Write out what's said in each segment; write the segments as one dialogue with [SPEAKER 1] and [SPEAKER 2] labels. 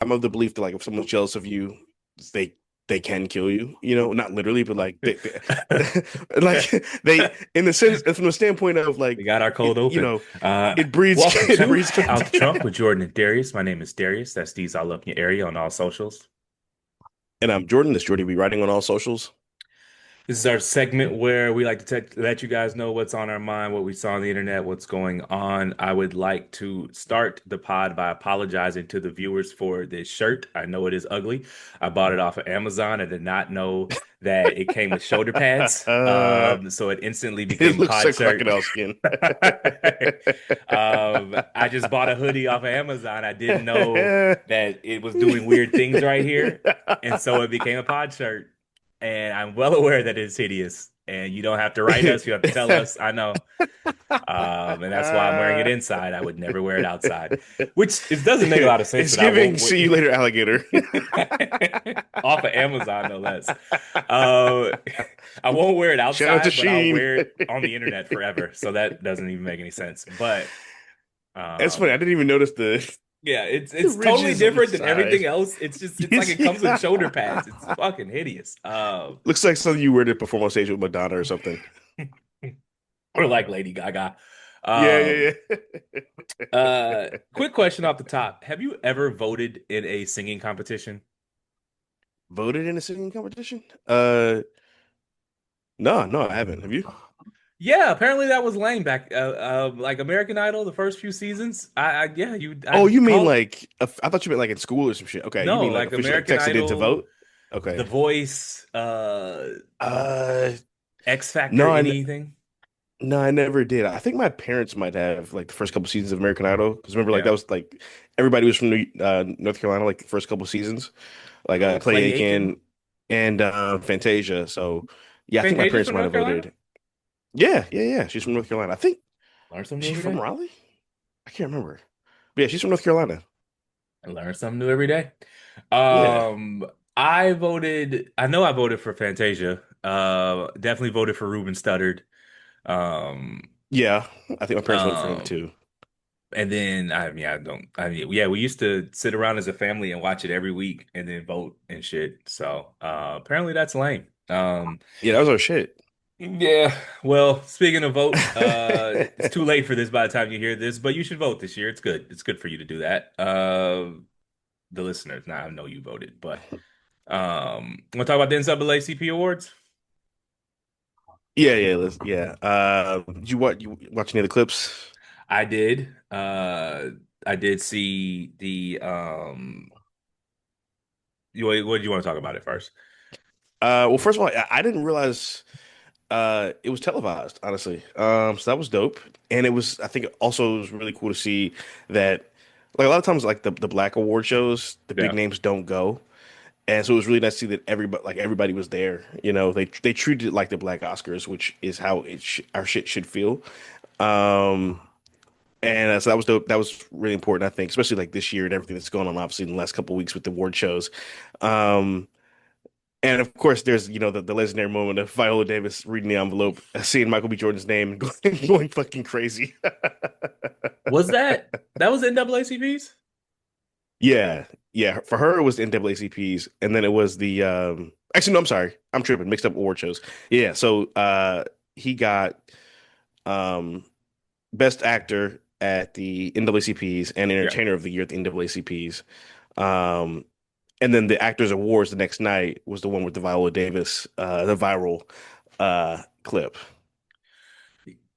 [SPEAKER 1] I'm of the belief that like if someone's jealous of you, they they can kill you. You know, not literally, but like like they in the sense from the standpoint of
[SPEAKER 2] We
[SPEAKER 1] like
[SPEAKER 2] got our
[SPEAKER 1] it,
[SPEAKER 2] cold open.
[SPEAKER 1] it breeds
[SPEAKER 2] Welcome
[SPEAKER 1] it
[SPEAKER 2] to
[SPEAKER 1] breeds
[SPEAKER 2] Out the Trunk
[SPEAKER 1] content.
[SPEAKER 2] with Jordan and Darius. My name is Darius. That's D's all up in your area on all socials.
[SPEAKER 1] And I'm Jordan. This Jordan be writing on all socials.
[SPEAKER 2] This is our segment where we like to let you guys know what's on our mind, what we saw on the internet, what's going on. I would like to start the pod by apologizing to the viewers for this shirt. I know it is ugly. I bought it off of Amazon. I did not know that it came with shoulder pads. So it instantly
[SPEAKER 1] It
[SPEAKER 2] became
[SPEAKER 1] looks
[SPEAKER 2] pod
[SPEAKER 1] like
[SPEAKER 2] shirt.
[SPEAKER 1] crocodile skin.
[SPEAKER 2] I just bought a hoodie off of Amazon. I didn't know that it was doing weird things right here. And so it became a pod shirt. And I'm well aware that it's hideous. And you don't have to write us, you have to tell us. I know. And that's why I'm wearing it inside. I would never wear it outside, which it doesn't make a lot of sense
[SPEAKER 1] It's
[SPEAKER 2] that I
[SPEAKER 1] giving
[SPEAKER 2] won't
[SPEAKER 1] see you later, alligator.
[SPEAKER 2] off of Amazon, no less. Uh, I won't wear it
[SPEAKER 1] Shout out to
[SPEAKER 2] outside, but I'll
[SPEAKER 1] Sheen.
[SPEAKER 2] wear it on the internet forever. So that doesn't even make any sense. But
[SPEAKER 1] That's funny. I
[SPEAKER 2] um,
[SPEAKER 1] didn't even notice
[SPEAKER 2] yeah,
[SPEAKER 1] the
[SPEAKER 2] it's totally
[SPEAKER 1] ridges on the
[SPEAKER 2] different than
[SPEAKER 1] side.
[SPEAKER 2] everything else. It's like it comes with shoulder pads. It's fucking hideous.
[SPEAKER 1] Looks like something you wear to perform on stage with Madonna or something.
[SPEAKER 2] Or like Lady Gaga.
[SPEAKER 1] Yeah,
[SPEAKER 2] Um,
[SPEAKER 1] yeah,
[SPEAKER 2] quick question off the top. Have you ever voted in a singing competition?
[SPEAKER 1] Voted in a singing competition? No, no, I haven't. Have you?
[SPEAKER 2] Yeah, apparently that was lame back like American Idol, the first few seasons. Yeah,
[SPEAKER 1] Oh,
[SPEAKER 2] I
[SPEAKER 1] you mean
[SPEAKER 2] called
[SPEAKER 1] like I thought you meant like in school or some shit. Okay, you
[SPEAKER 2] no,
[SPEAKER 1] mean like
[SPEAKER 2] like
[SPEAKER 1] officially like
[SPEAKER 2] American
[SPEAKER 1] texted in to
[SPEAKER 2] Idol,
[SPEAKER 1] vote?
[SPEAKER 2] The
[SPEAKER 1] Okay.
[SPEAKER 2] Voice,
[SPEAKER 1] Uh,
[SPEAKER 2] X Factor,
[SPEAKER 1] no,
[SPEAKER 2] anything.
[SPEAKER 1] no, I never did. I think my parents might have like the first couple seasons of American Idol because remember like that
[SPEAKER 2] Yeah.
[SPEAKER 1] was like everybody was from North Carolina like the first couple seasons like
[SPEAKER 2] Oh,
[SPEAKER 1] Clay
[SPEAKER 2] Clay Aiken.
[SPEAKER 1] Aiken and Fantasia. So yeah, I think my
[SPEAKER 2] Fantasia's
[SPEAKER 1] parents
[SPEAKER 2] from
[SPEAKER 1] might
[SPEAKER 2] North
[SPEAKER 1] have
[SPEAKER 2] Carolina?
[SPEAKER 1] voted. Yeah, yeah, yeah. She's from North Carolina. I think
[SPEAKER 2] Learn something
[SPEAKER 1] is
[SPEAKER 2] new
[SPEAKER 1] she
[SPEAKER 2] every
[SPEAKER 1] from
[SPEAKER 2] day.
[SPEAKER 1] Raleigh? I can't remember. But yeah, she's from North Carolina.
[SPEAKER 2] I learn something new every day.
[SPEAKER 1] Yeah.
[SPEAKER 2] Um, I know I voted for Fantasia. Definitely voted for Ruben Studdard. Um,
[SPEAKER 1] Yeah. I think my parents voted for him
[SPEAKER 2] um,
[SPEAKER 1] too.
[SPEAKER 2] and then I don't, yeah, we used to sit around as a family and watch it every week and then vote and shit. So, apparently that's lame.
[SPEAKER 1] Yeah, that was our shit.
[SPEAKER 2] Yeah, well, speaking of vote, it's too late for this by the time you hear this, but you should vote this year. It's good. It's good for you to do that. The listeners, now I know you voted, but want to talk about the NCAACP Awards?
[SPEAKER 1] Yeah, yeah, yeah. You watch any of the clips?
[SPEAKER 2] I did. I did see the what do you want to talk about it first?
[SPEAKER 1] Well, first of all, I didn't realize it was televised, honestly. So that was dope. And it was I think also it was really cool to see that like a lot of times like the black award shows, the big
[SPEAKER 2] Yeah.
[SPEAKER 1] names don't go. And so it was really nice to see that everybody was there. You know, they treated it like the Black Oscars, which is how our shit should feel. Um, and so that was dope. That was really important, I think, especially like this year and everything that's going on, obviously in the last couple of weeks with the award shows. Um, and of course, there's the legendary moment of Viola Davis reading the envelope, seeing Michael B. Jordan's name, and going fucking crazy.
[SPEAKER 2] That was NAACP's?
[SPEAKER 1] Yeah, yeah. For her, it was the NAACP's, and then it was the actually, no, I'm sorry, I'm tripping, mixed up award shows. Yeah, so he got um Best Actor at the NAACP's and
[SPEAKER 2] Yeah.
[SPEAKER 1] Entertainer of the Year at the NAACP's. Um, and then the Actors Awards the next night was the one with the Viola Davis, the viral clip.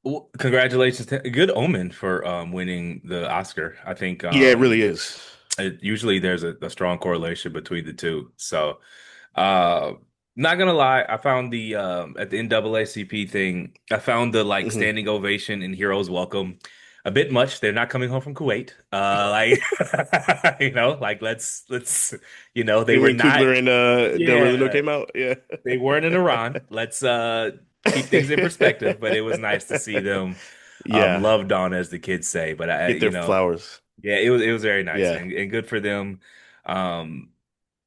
[SPEAKER 2] Well, congratulations. Good omen for winning the Oscar. I think
[SPEAKER 1] Yeah, it really is.
[SPEAKER 2] usually there's a strong correlation between the two. So, uh, not gonna lie, I found the at the NAACP thing, I found the like
[SPEAKER 1] Hmm.
[SPEAKER 2] standing ovation and heroes welcome a bit much. They're not coming home from Kuwait. Like like let's they were
[SPEAKER 1] When
[SPEAKER 2] not.
[SPEAKER 1] Coogler and Del Redondo
[SPEAKER 2] Yeah,
[SPEAKER 1] came out, yeah,
[SPEAKER 2] they weren't in Iran. Let's keep things in perspective. But it was nice to see them
[SPEAKER 1] yeah,
[SPEAKER 2] loved on, as the kids say. But
[SPEAKER 1] get their flowers.
[SPEAKER 2] yeah, it was very nice
[SPEAKER 1] Yeah.
[SPEAKER 2] and good for them. Um,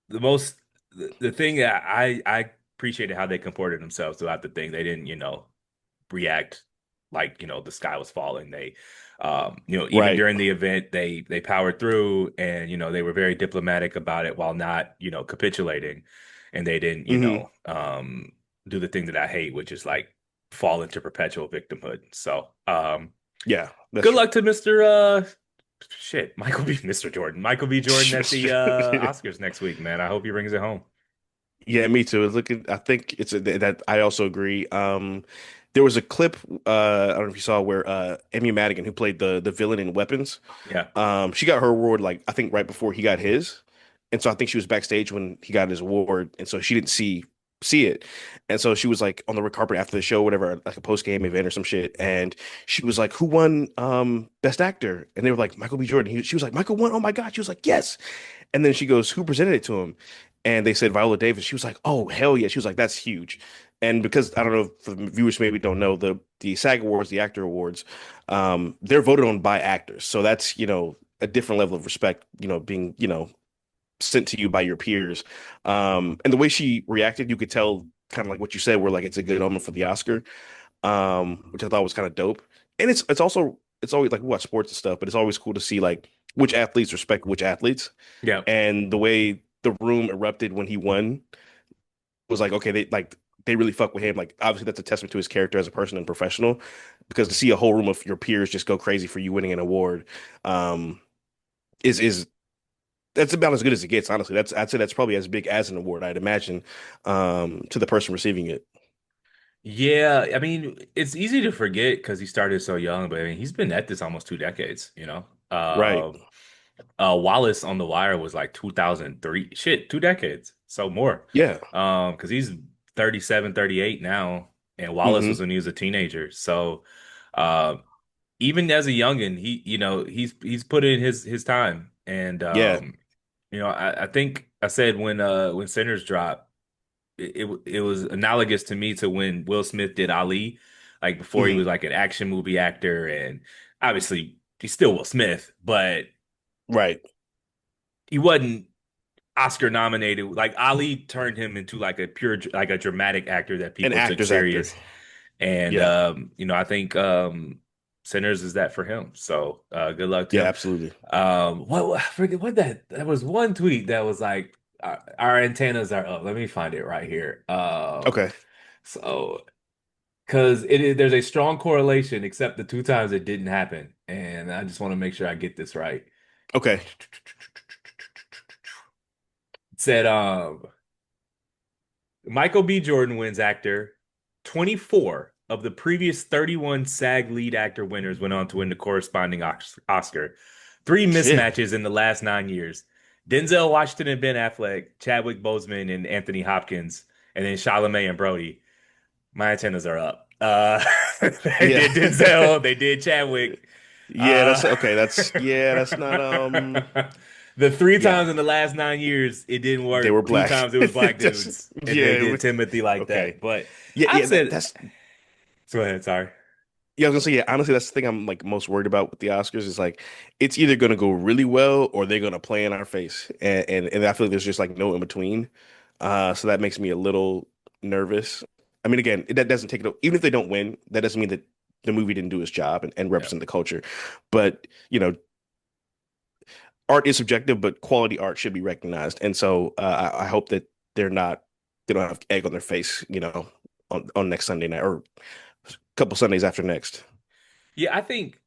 [SPEAKER 2] the most the thing that I appreciated how they comported themselves throughout the thing. They didn't react like, the sky was falling. Even
[SPEAKER 1] Right.
[SPEAKER 2] during the event, they powered through, and they were very diplomatic about it while not, capitulating, and they didn't,
[SPEAKER 1] Hmm.
[SPEAKER 2] do the thing that I hate, which is like fall into perpetual victimhood. So,
[SPEAKER 1] Yeah, that's
[SPEAKER 2] good
[SPEAKER 1] true.
[SPEAKER 2] luck to Mr. Michael B. Mr. Jordan, Michael B. Jordan at the Oscars next week, man. I hope he brings it home.
[SPEAKER 1] Yeah, me too. It's looking, I think that I also agree. There was a clip, I don't know if you saw where Amy Madigan, who played the villain in Weapons,
[SPEAKER 2] Yeah.
[SPEAKER 1] she got her award like I think right before he got his, and so I think she was backstage when he got his award, and so she didn't see it, and so she was like on the red carpet after the show, whatever, like a post game event or some shit, and she was like, "Who won Best Actor?" And they were like, "Michael B. Jordan." She was like, "Michael won! Oh my God!" She was like, "Yes!" And then she goes, "Who presented it to him?" And they said Viola Davis. She was like, "Oh hell yeah!" She was like, "That's huge." And because I don't know if the viewers maybe don't know the SAG Awards, the Actor Awards, they're voted on by actors, so that's a different level of respect, being sent to you by your peers. And the way she reacted, you could tell kind of like what you said, where like it's a good omen for the Oscar, which I thought was kind of dope. And it's always like we watch sports and stuff, but it's always cool to see like which athletes respect which athletes.
[SPEAKER 2] Yeah.
[SPEAKER 1] And the way the room erupted when he won was like, okay, they really fuck with him. Like obviously that's a testament to his character as a person and professional, because to see a whole room of your peers just go crazy for you winning an award, um, is that's about as good as it gets, honestly. I'd say that's probably as big as an award, I'd imagine, to the person receiving it.
[SPEAKER 2] Yeah, I mean, it's easy to forget because he started so young, but I mean, he's been at this almost 2 decades, you know?
[SPEAKER 1] Right.
[SPEAKER 2] Wallace on the Wire was like 2003. Shit, 2 decades. So more.
[SPEAKER 1] Yeah.
[SPEAKER 2] Because he's 37, 38 now, and Wallace was
[SPEAKER 1] Hmm.
[SPEAKER 2] when he was a teenager. So, uh, even as a youngin, he's put in his time. And
[SPEAKER 1] Yeah.
[SPEAKER 2] I think I said when Sinners dropped, it was analogous to me to when Will Smith did Ali, like before he was
[SPEAKER 1] Hmm.
[SPEAKER 2] like an action movie actor, and obviously he's still Will Smith, but
[SPEAKER 1] Right.
[SPEAKER 2] he wasn't Oscar nominated. Like Ali turned him into like a pure like a dramatic actor that
[SPEAKER 1] An
[SPEAKER 2] people took
[SPEAKER 1] actor's actor.
[SPEAKER 2] serious. And
[SPEAKER 1] Yeah.
[SPEAKER 2] I think Sinners is that for him. So good luck to
[SPEAKER 1] Yeah,
[SPEAKER 2] him.
[SPEAKER 1] absolutely.
[SPEAKER 2] I forget what that was one tweet that was like our antennas are up. Let me find it right here.
[SPEAKER 1] Okay.
[SPEAKER 2] So because there's a strong correlation, except the two times it didn't happen, and I just want to make sure I get this right.
[SPEAKER 1] Okay.
[SPEAKER 2] It said Michael B. Jordan wins actor. 24 of the previous 31 SAG lead actor winners went on to win the corresponding Oscar. Three
[SPEAKER 1] Shit.
[SPEAKER 2] mismatches in the last 9 years. Denzel Washington and Ben Affleck, Chadwick Boseman and Anthony Hopkins, and then Chalamet and Brody. My antennas are up. They
[SPEAKER 1] Yeah.
[SPEAKER 2] did Denzel, they did Chadwick.
[SPEAKER 1] Yeah,
[SPEAKER 2] Uh,
[SPEAKER 1] that's okay. That's not
[SPEAKER 2] the three
[SPEAKER 1] yeah,
[SPEAKER 2] times in the last 9 years it didn't
[SPEAKER 1] they were
[SPEAKER 2] work. Two
[SPEAKER 1] black.
[SPEAKER 2] times it was black
[SPEAKER 1] That's
[SPEAKER 2] dudes, and they
[SPEAKER 1] yeah,
[SPEAKER 2] did Timothy like
[SPEAKER 1] okay.
[SPEAKER 2] that. But
[SPEAKER 1] Yeah,
[SPEAKER 2] I
[SPEAKER 1] yeah,
[SPEAKER 2] said,
[SPEAKER 1] that's
[SPEAKER 2] go ahead. Sorry.
[SPEAKER 1] yeah, I was gonna say, yeah, honestly, that's the thing I'm like most worried about with the Oscars is like it's either gonna go really well or they're gonna play in our face. And I feel like there's just like no in between. So that makes me a little nervous. I mean, again, that doesn't take it, even if they don't win, that doesn't mean that the movie didn't do its job and
[SPEAKER 2] Yeah.
[SPEAKER 1] represent the culture. But, art is subjective, but quality art should be recognized. And so I hope that they don't have egg on their face, on next Sunday night or a couple Sundays after next.
[SPEAKER 2] Yeah, I think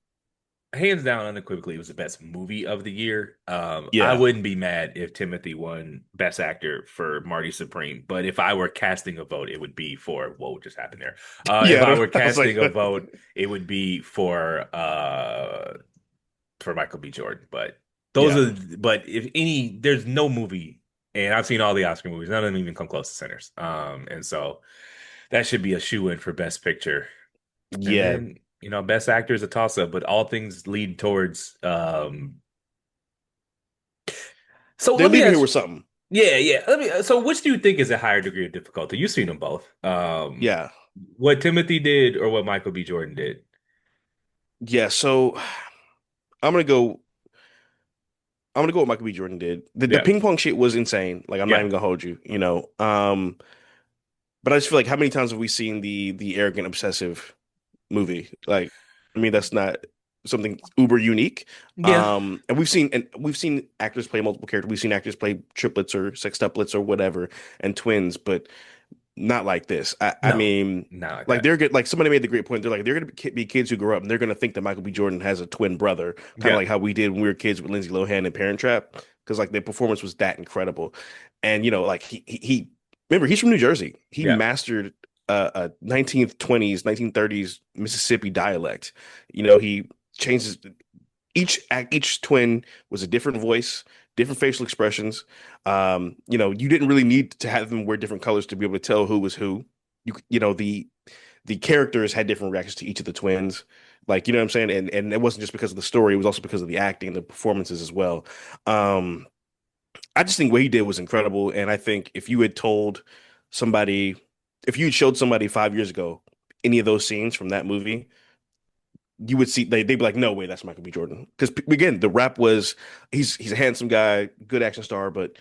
[SPEAKER 2] hands down, unequivocally, it was the best movie of the year. I
[SPEAKER 1] Yeah.
[SPEAKER 2] wouldn't be mad if Timothy won Best Actor for Marty Supreme, but if I were casting a vote, it would be for what just happened there. If
[SPEAKER 1] Yeah,
[SPEAKER 2] I were
[SPEAKER 1] I was like,
[SPEAKER 2] casting a vote, it would be for Michael B. Jordan. But
[SPEAKER 1] yeah.
[SPEAKER 2] but if any, there's no movie, and I've seen all the Oscar movies, none of them even come close to Sinners. And so that should be a shoe in for Best Picture. And
[SPEAKER 1] Yeah.
[SPEAKER 2] then, Best Actor is a toss up, but all things lead towards. So
[SPEAKER 1] They're
[SPEAKER 2] let me
[SPEAKER 1] leaving here
[SPEAKER 2] ask,
[SPEAKER 1] with something.
[SPEAKER 2] yeah, yeah. So which do you think is a higher degree of difficulty? You've seen them both.
[SPEAKER 1] Yeah.
[SPEAKER 2] What Timothy did or what Michael B. Jordan did?
[SPEAKER 1] Yeah. So I'm gonna go I'm gonna go what Michael B. Jordan did. The
[SPEAKER 2] Yeah,
[SPEAKER 1] ping pong shit was insane. Like I'm not
[SPEAKER 2] yeah,
[SPEAKER 1] even gonna hold you. But I just feel like how many times have we seen the arrogant obsessive? movie. Like, I mean, that's not something uber unique.
[SPEAKER 2] Yeah.
[SPEAKER 1] And we've seen actors play multiple characters. We've seen actors play triplets or sextuplets or whatever and twins, but not like this. I
[SPEAKER 2] No,
[SPEAKER 1] mean,
[SPEAKER 2] not like
[SPEAKER 1] like
[SPEAKER 2] that.
[SPEAKER 1] they're good. Like somebody made the great point. They're like they're gonna be kids who grow up and they're gonna think that Michael B. Jordan has a twin brother, kind of
[SPEAKER 2] Yeah.
[SPEAKER 1] like how we did when we were kids with Lindsay Lohan and Parent Trap, because like their performance was that incredible. And like he remember he's from New Jersey. He
[SPEAKER 2] Yeah.
[SPEAKER 1] mastered a 19th, 20s, 1930s Mississippi dialect. He changes each twin was a different voice, different facial expressions. You didn't really need to have them wear different colors to be able to tell who was who. The characters had different reactions to each of the twins. Like, you know what I'm saying? And it wasn't just because of the story, it was also because of the acting, the performances as well. Um, I just think what he did was incredible. And I think somebody, if you had showed somebody 5 years ago any of those scenes from that movie, you would see they'd be like, no way, that's Michael B. Jordan. Because again, the rap was he's a handsome guy, good action star, but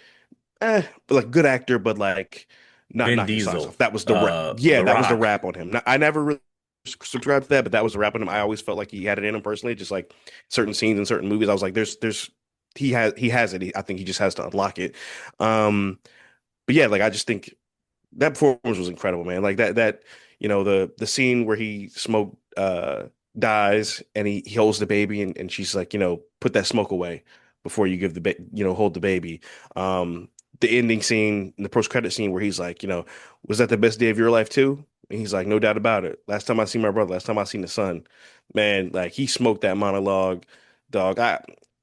[SPEAKER 1] like good actor, but like not
[SPEAKER 2] Vin
[SPEAKER 1] knock your socks
[SPEAKER 2] Diesel,
[SPEAKER 1] off. That was the rap. Yeah,
[SPEAKER 2] The
[SPEAKER 1] that was the
[SPEAKER 2] Rock.
[SPEAKER 1] rap on him. Now, I never really subscribed to that, but that was the rap on him. I always felt like he had it in him personally, just like certain scenes in certain movies. I was like, there's he has it. I think he just has to unlock it. Um, but yeah, like I just think that performance was incredible, man. Like the scene where he smoke dies and he holds the baby and she's like, put that smoke away before you give hold the baby. Um the ending scene, the post credit scene where he's like, was that the best day of your life too? And he's like, no doubt about it. Last time I seen my brother, last time I seen the son. Man, like he smoked that monologue, dog.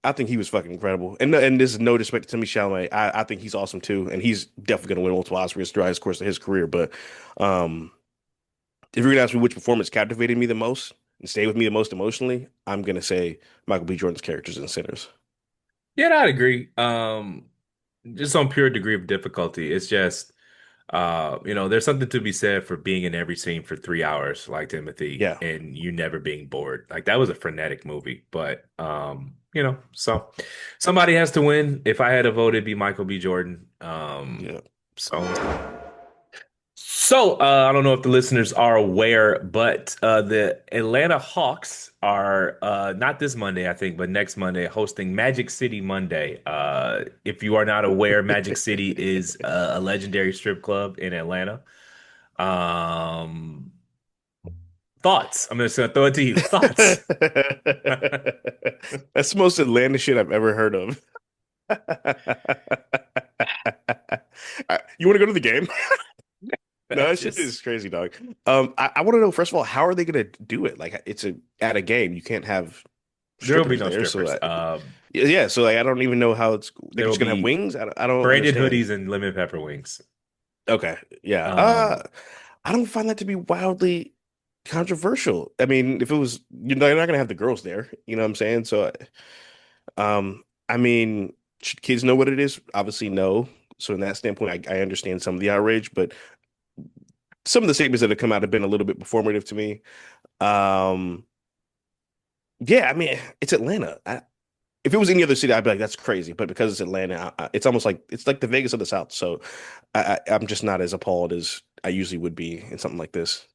[SPEAKER 1] I think he was fucking incredible. And this is no disrespect to Timmy Chalamet. I think he's awesome too, and he's definitely gonna win multiple Oscars throughout his course of his career. But um, if you're gonna ask me which performance captivated me the most and stayed with me the most emotionally, I'm gonna say Michael B. Jordan's characters in Sinners.
[SPEAKER 2] Yeah, I'd agree. Just on pure degree of difficulty. It's just there's something to be said for being in every scene for 3 hours, like Timothy,
[SPEAKER 1] Yeah,
[SPEAKER 2] and you never being bored. Like that was a frenetic movie, but so somebody has to win. If I had a vote, it'd be Michael B. Jordan.
[SPEAKER 1] yeah.
[SPEAKER 2] So I don't know if the listeners are aware, but the Atlanta Hawks are not this Monday, I think, but next Monday, hosting Magic City Monday. If you are not aware, Magic City is a legendary strip club in Atlanta. Um, Thoughts? I'm just gonna throw it to you. Thoughts?
[SPEAKER 1] That's the most Atlanta shit I've ever heard of. You want to go to the game? No, that shit
[SPEAKER 2] Just
[SPEAKER 1] is crazy, dog. I want to know first of all, how are they gonna do it? Like, it's at a game. You can't have
[SPEAKER 2] there will be
[SPEAKER 1] strippers
[SPEAKER 2] no
[SPEAKER 1] there, so
[SPEAKER 2] strippers.
[SPEAKER 1] yeah. So like, I don't even know how they're
[SPEAKER 2] There will
[SPEAKER 1] just gonna have
[SPEAKER 2] be
[SPEAKER 1] wings. I don't
[SPEAKER 2] branded
[SPEAKER 1] understand.
[SPEAKER 2] hoodies and lemon pepper wings.
[SPEAKER 1] Okay, yeah.
[SPEAKER 2] Um,
[SPEAKER 1] I don't find that to be wildly controversial. I mean, if it was, you're not gonna have the girls there. You know what I'm saying? So, I mean, should kids know what it is? Obviously, no. So, in that standpoint, I understand some of the outrage, but some of the statements that have come out have been a little bit performative to me. Um, yeah, I mean, it's Atlanta. If it was any other city, I'd be like, that's crazy. But because it's Atlanta, it's almost like it's like the Vegas of the South. So I'm just not as appalled as I usually would be in something like this.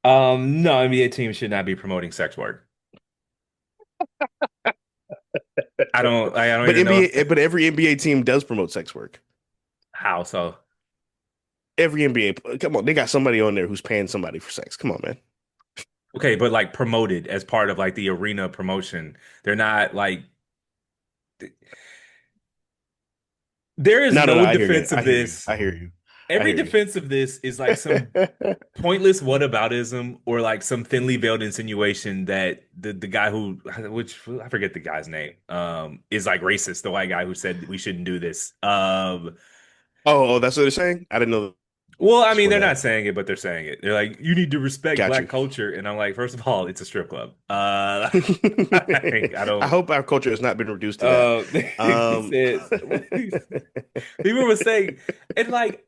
[SPEAKER 2] no, NBA team should not be promoting sex work. I don't
[SPEAKER 1] But
[SPEAKER 2] even know
[SPEAKER 1] NBA, but every NBA team does promote sex work.
[SPEAKER 2] how so.
[SPEAKER 1] Every NBA, come on, they got somebody on there who's paying somebody for sex. Come on, man.
[SPEAKER 2] Okay, but like promoted as part of like the arena promotion. They're not like there is
[SPEAKER 1] No, no, no.
[SPEAKER 2] no
[SPEAKER 1] I hear you.
[SPEAKER 2] defense
[SPEAKER 1] I
[SPEAKER 2] of
[SPEAKER 1] hear you.
[SPEAKER 2] this.
[SPEAKER 1] I hear you. I
[SPEAKER 2] Every
[SPEAKER 1] hear you.
[SPEAKER 2] defense of this is like some pointless whataboutism or like some thinly veiled insinuation that the guy who which I forget the guy's name is like racist, the white guy who said we shouldn't do this.
[SPEAKER 1] Oh, that's what they're saying. I didn't know
[SPEAKER 2] Well, I
[SPEAKER 1] this
[SPEAKER 2] mean,
[SPEAKER 1] for
[SPEAKER 2] they're
[SPEAKER 1] that.
[SPEAKER 2] not saying it, but they're saying it. They're like, you need to respect
[SPEAKER 1] Got
[SPEAKER 2] black
[SPEAKER 1] you.
[SPEAKER 2] culture. And I'm like, first of all, it's a strip club. I
[SPEAKER 1] I
[SPEAKER 2] don't.
[SPEAKER 1] hope our culture has not been reduced to that.
[SPEAKER 2] He
[SPEAKER 1] Um,
[SPEAKER 2] said, people were saying, and like,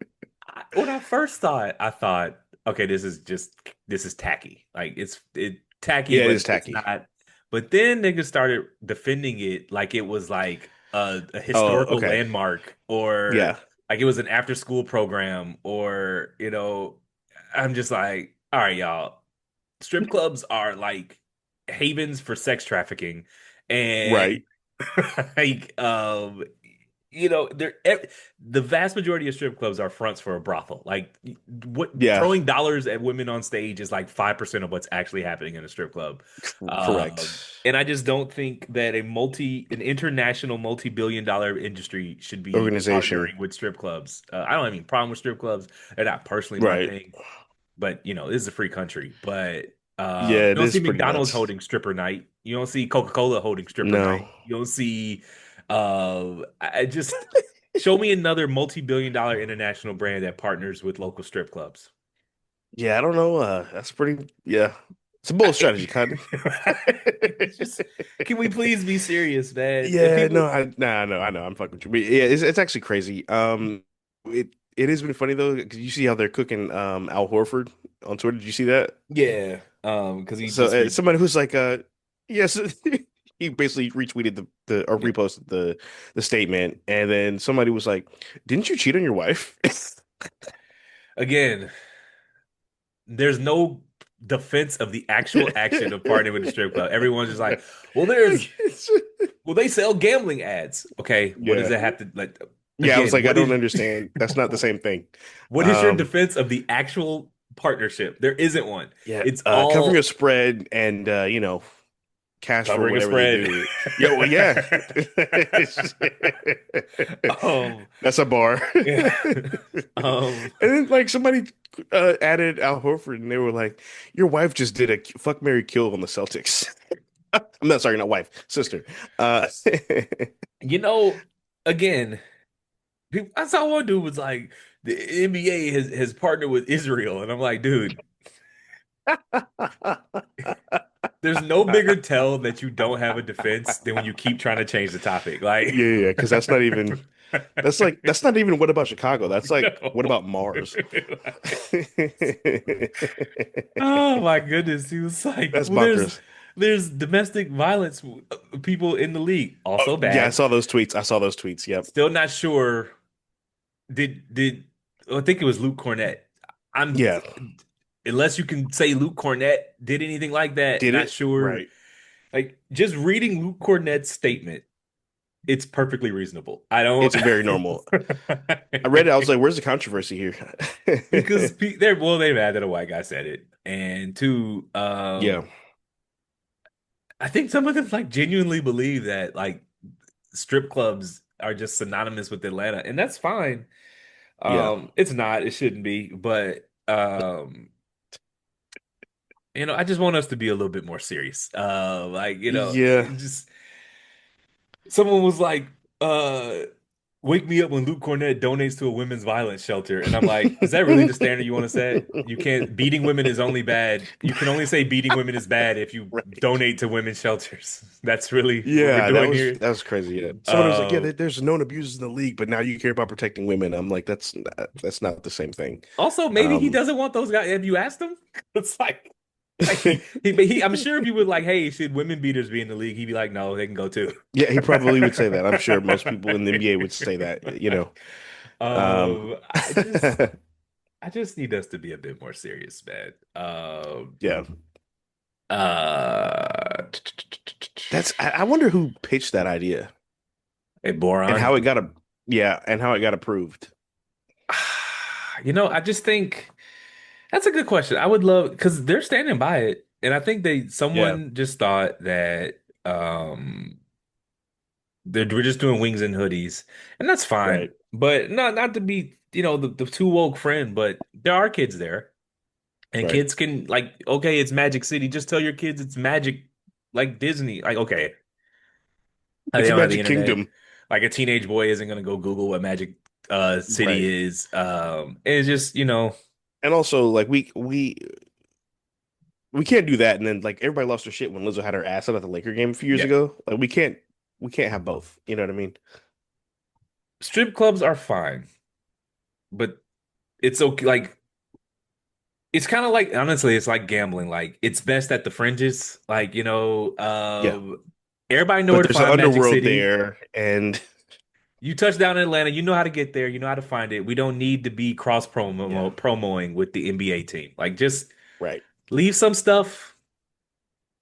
[SPEAKER 2] when I first saw it, I thought, okay, this is tacky. Like, it tacky,
[SPEAKER 1] yeah, it
[SPEAKER 2] but
[SPEAKER 1] is
[SPEAKER 2] it's
[SPEAKER 1] tacky.
[SPEAKER 2] not. But then niggas started defending it like it was like a
[SPEAKER 1] Oh,
[SPEAKER 2] historical
[SPEAKER 1] okay.
[SPEAKER 2] landmark or
[SPEAKER 1] Yeah.
[SPEAKER 2] like it was an after school program or, I'm just like, all right, y'all. strip clubs are like havens for sex trafficking, and
[SPEAKER 1] Right.
[SPEAKER 2] like they're the vast majority of strip clubs are fronts for a brothel. Like what
[SPEAKER 1] Yeah.
[SPEAKER 2] throwing dollars at women on stage is like 5% of what's actually happening in a strip club.
[SPEAKER 1] Correct.
[SPEAKER 2] And I just don't think that an international multi-billion dollar industry should be
[SPEAKER 1] Organization.
[SPEAKER 2] partnering with strip clubs. I don't have any problem with strip clubs. They're not personally my
[SPEAKER 1] Right.
[SPEAKER 2] thing, but this is a free country. But
[SPEAKER 1] Yeah,
[SPEAKER 2] you
[SPEAKER 1] it
[SPEAKER 2] don't
[SPEAKER 1] is
[SPEAKER 2] see
[SPEAKER 1] pretty
[SPEAKER 2] McDonald's
[SPEAKER 1] nuts.
[SPEAKER 2] holding stripper night. You don't see Coca-Cola holding stripper
[SPEAKER 1] No.
[SPEAKER 2] night. You don't see I just show me another multi-billion dollar international brand that partners with local strip clubs.
[SPEAKER 1] Yeah, I don't know. That's pretty. Yeah, it's a bold strategy, kind of.
[SPEAKER 2] It's just, can we please be serious, man? And
[SPEAKER 1] Yeah,
[SPEAKER 2] people,
[SPEAKER 1] no, I know, I'm fucking with you. But yeah, it's actually crazy. It has been funny though, because you see how they're cooking Al Horford on Twitter. Did you see that?
[SPEAKER 2] yeah, because he
[SPEAKER 1] So
[SPEAKER 2] just re
[SPEAKER 1] somebody who's like, yes, he basically retweeted the or
[SPEAKER 2] yeah.
[SPEAKER 1] reposted the statement, and then somebody was like, "Didn't you cheat on your wife?"
[SPEAKER 2] Again, there's no defense of the actual action of partnering with the strip club. Everyone's just like, well, they sell gambling ads. Okay, what does
[SPEAKER 1] Yeah.
[SPEAKER 2] that have to like?
[SPEAKER 1] Yeah, I was
[SPEAKER 2] Again,
[SPEAKER 1] like, I don't understand. That's not the same thing.
[SPEAKER 2] what is your
[SPEAKER 1] Um,
[SPEAKER 2] defense of the actual partnership? There isn't one.
[SPEAKER 1] yeah,
[SPEAKER 2] It's
[SPEAKER 1] covering a
[SPEAKER 2] all
[SPEAKER 1] spread and cash for
[SPEAKER 2] covering a
[SPEAKER 1] whatever they
[SPEAKER 2] spread.
[SPEAKER 1] do. Yeah, well, yeah.
[SPEAKER 2] um,
[SPEAKER 1] That's a bar.
[SPEAKER 2] yeah.
[SPEAKER 1] And then like somebody added Al Horford and they were like, "Your wife just did a fuck Mary kill on the Celtics." I'm not sorry, not wife, sister. Uh
[SPEAKER 2] you know, again, I saw one dude was like, the NBA has partnered with Israel, and I'm like, dude, there's no bigger tell that you don't have a defense than when you keep trying to change the topic. Like,
[SPEAKER 1] Yeah, because that's not even what about Chicago? That's like what
[SPEAKER 2] no.
[SPEAKER 1] about Mars?
[SPEAKER 2] Oh my goodness. He was like,
[SPEAKER 1] That's
[SPEAKER 2] well,
[SPEAKER 1] bonkers.
[SPEAKER 2] there's domestic violence people in the league. Also
[SPEAKER 1] Yeah, I
[SPEAKER 2] bad.
[SPEAKER 1] saw those tweets. I saw those tweets. Yep.
[SPEAKER 2] Still not sure. Did I think it was Luke Cornett. I'm
[SPEAKER 1] Yeah.
[SPEAKER 2] unless you can say Luke Cornett did anything like that,
[SPEAKER 1] Did
[SPEAKER 2] not
[SPEAKER 1] it?
[SPEAKER 2] sure.
[SPEAKER 1] Right.
[SPEAKER 2] Like just reading Luke Cornett's statement, it's perfectly reasonable. I don't
[SPEAKER 1] It's very normal. I read it. I was like, where's the controversy
[SPEAKER 2] because
[SPEAKER 1] here?
[SPEAKER 2] they're mad that a white guy said it. And two,
[SPEAKER 1] Yeah.
[SPEAKER 2] I think some of them like genuinely believe that like strip clubs are just synonymous with Atlanta, and that's fine.
[SPEAKER 1] Yeah.
[SPEAKER 2] It's not, it shouldn't be, but I just want us to be a little bit more serious.
[SPEAKER 1] Yeah.
[SPEAKER 2] Just someone was like, uh, wake me up when Luke Cornett donates to a women's violence shelter. And I'm like, is that really the standard you want to set? You can't, beating women is only bad. You can only say beating women is bad if you
[SPEAKER 1] Right.
[SPEAKER 2] donate to women's shelters. That's really what we're
[SPEAKER 1] Yeah,
[SPEAKER 2] doing here.
[SPEAKER 1] that was crazy. Yeah. Somebody was like, "Yeah,
[SPEAKER 2] Uh,
[SPEAKER 1] there's known abusers in the league, but now you care about protecting women." I'm like, that's not the same thing."
[SPEAKER 2] Also, maybe he
[SPEAKER 1] Um,
[SPEAKER 2] doesn't want those guys. Have you asked him? It's like I'm sure if you would like, hey, should women beaters be in the league? He'd be like, no, they can go too.
[SPEAKER 1] yeah, he probably would say that. I'm sure most people in the NBA would say that. Um,
[SPEAKER 2] I just need us to be a bit more serious, man.
[SPEAKER 1] yeah.
[SPEAKER 2] Uh,
[SPEAKER 1] I wonder who pitched that idea
[SPEAKER 2] hey,
[SPEAKER 1] and
[SPEAKER 2] Boron.
[SPEAKER 1] how it got and how it got approved.
[SPEAKER 2] I just think that's a good question. I would love because they're standing by it, and I think
[SPEAKER 1] Yeah,
[SPEAKER 2] someone just thought that we're just doing wings and hoodies, and that's fine.
[SPEAKER 1] right,
[SPEAKER 2] But not to be the too woke friend, but there are kids there, and
[SPEAKER 1] right.
[SPEAKER 2] kids can like okay, it's Magic City. Just tell your kids it's Magic, like Disney. Like okay, they
[SPEAKER 1] It's a
[SPEAKER 2] don't have the
[SPEAKER 1] Magic
[SPEAKER 2] internet.
[SPEAKER 1] Kingdom.
[SPEAKER 2] Like a teenage boy isn't gonna go Google what Magic
[SPEAKER 1] Right.
[SPEAKER 2] City is. It's just
[SPEAKER 1] And also like we can't do that and then like everybody lost their shit when Lizzo had her ass out at the Laker game a few years
[SPEAKER 2] yeah.
[SPEAKER 1] ago. Like we can't have both. You know what I mean?
[SPEAKER 2] Strip clubs are fine, but it's okay. Like it's kind of like honestly, it's like gambling. Like it's best at the fringes. Like
[SPEAKER 1] Yeah.
[SPEAKER 2] everybody know
[SPEAKER 1] But
[SPEAKER 2] where to
[SPEAKER 1] there's an
[SPEAKER 2] find Magic
[SPEAKER 1] underworld
[SPEAKER 2] City.
[SPEAKER 1] there and
[SPEAKER 2] You touch down in Atlanta, you know how to get there, you know how to find it. We don't need to be cross
[SPEAKER 1] yeah,
[SPEAKER 2] promoing with the NBA team. Like just
[SPEAKER 1] right.
[SPEAKER 2] Leave some stuff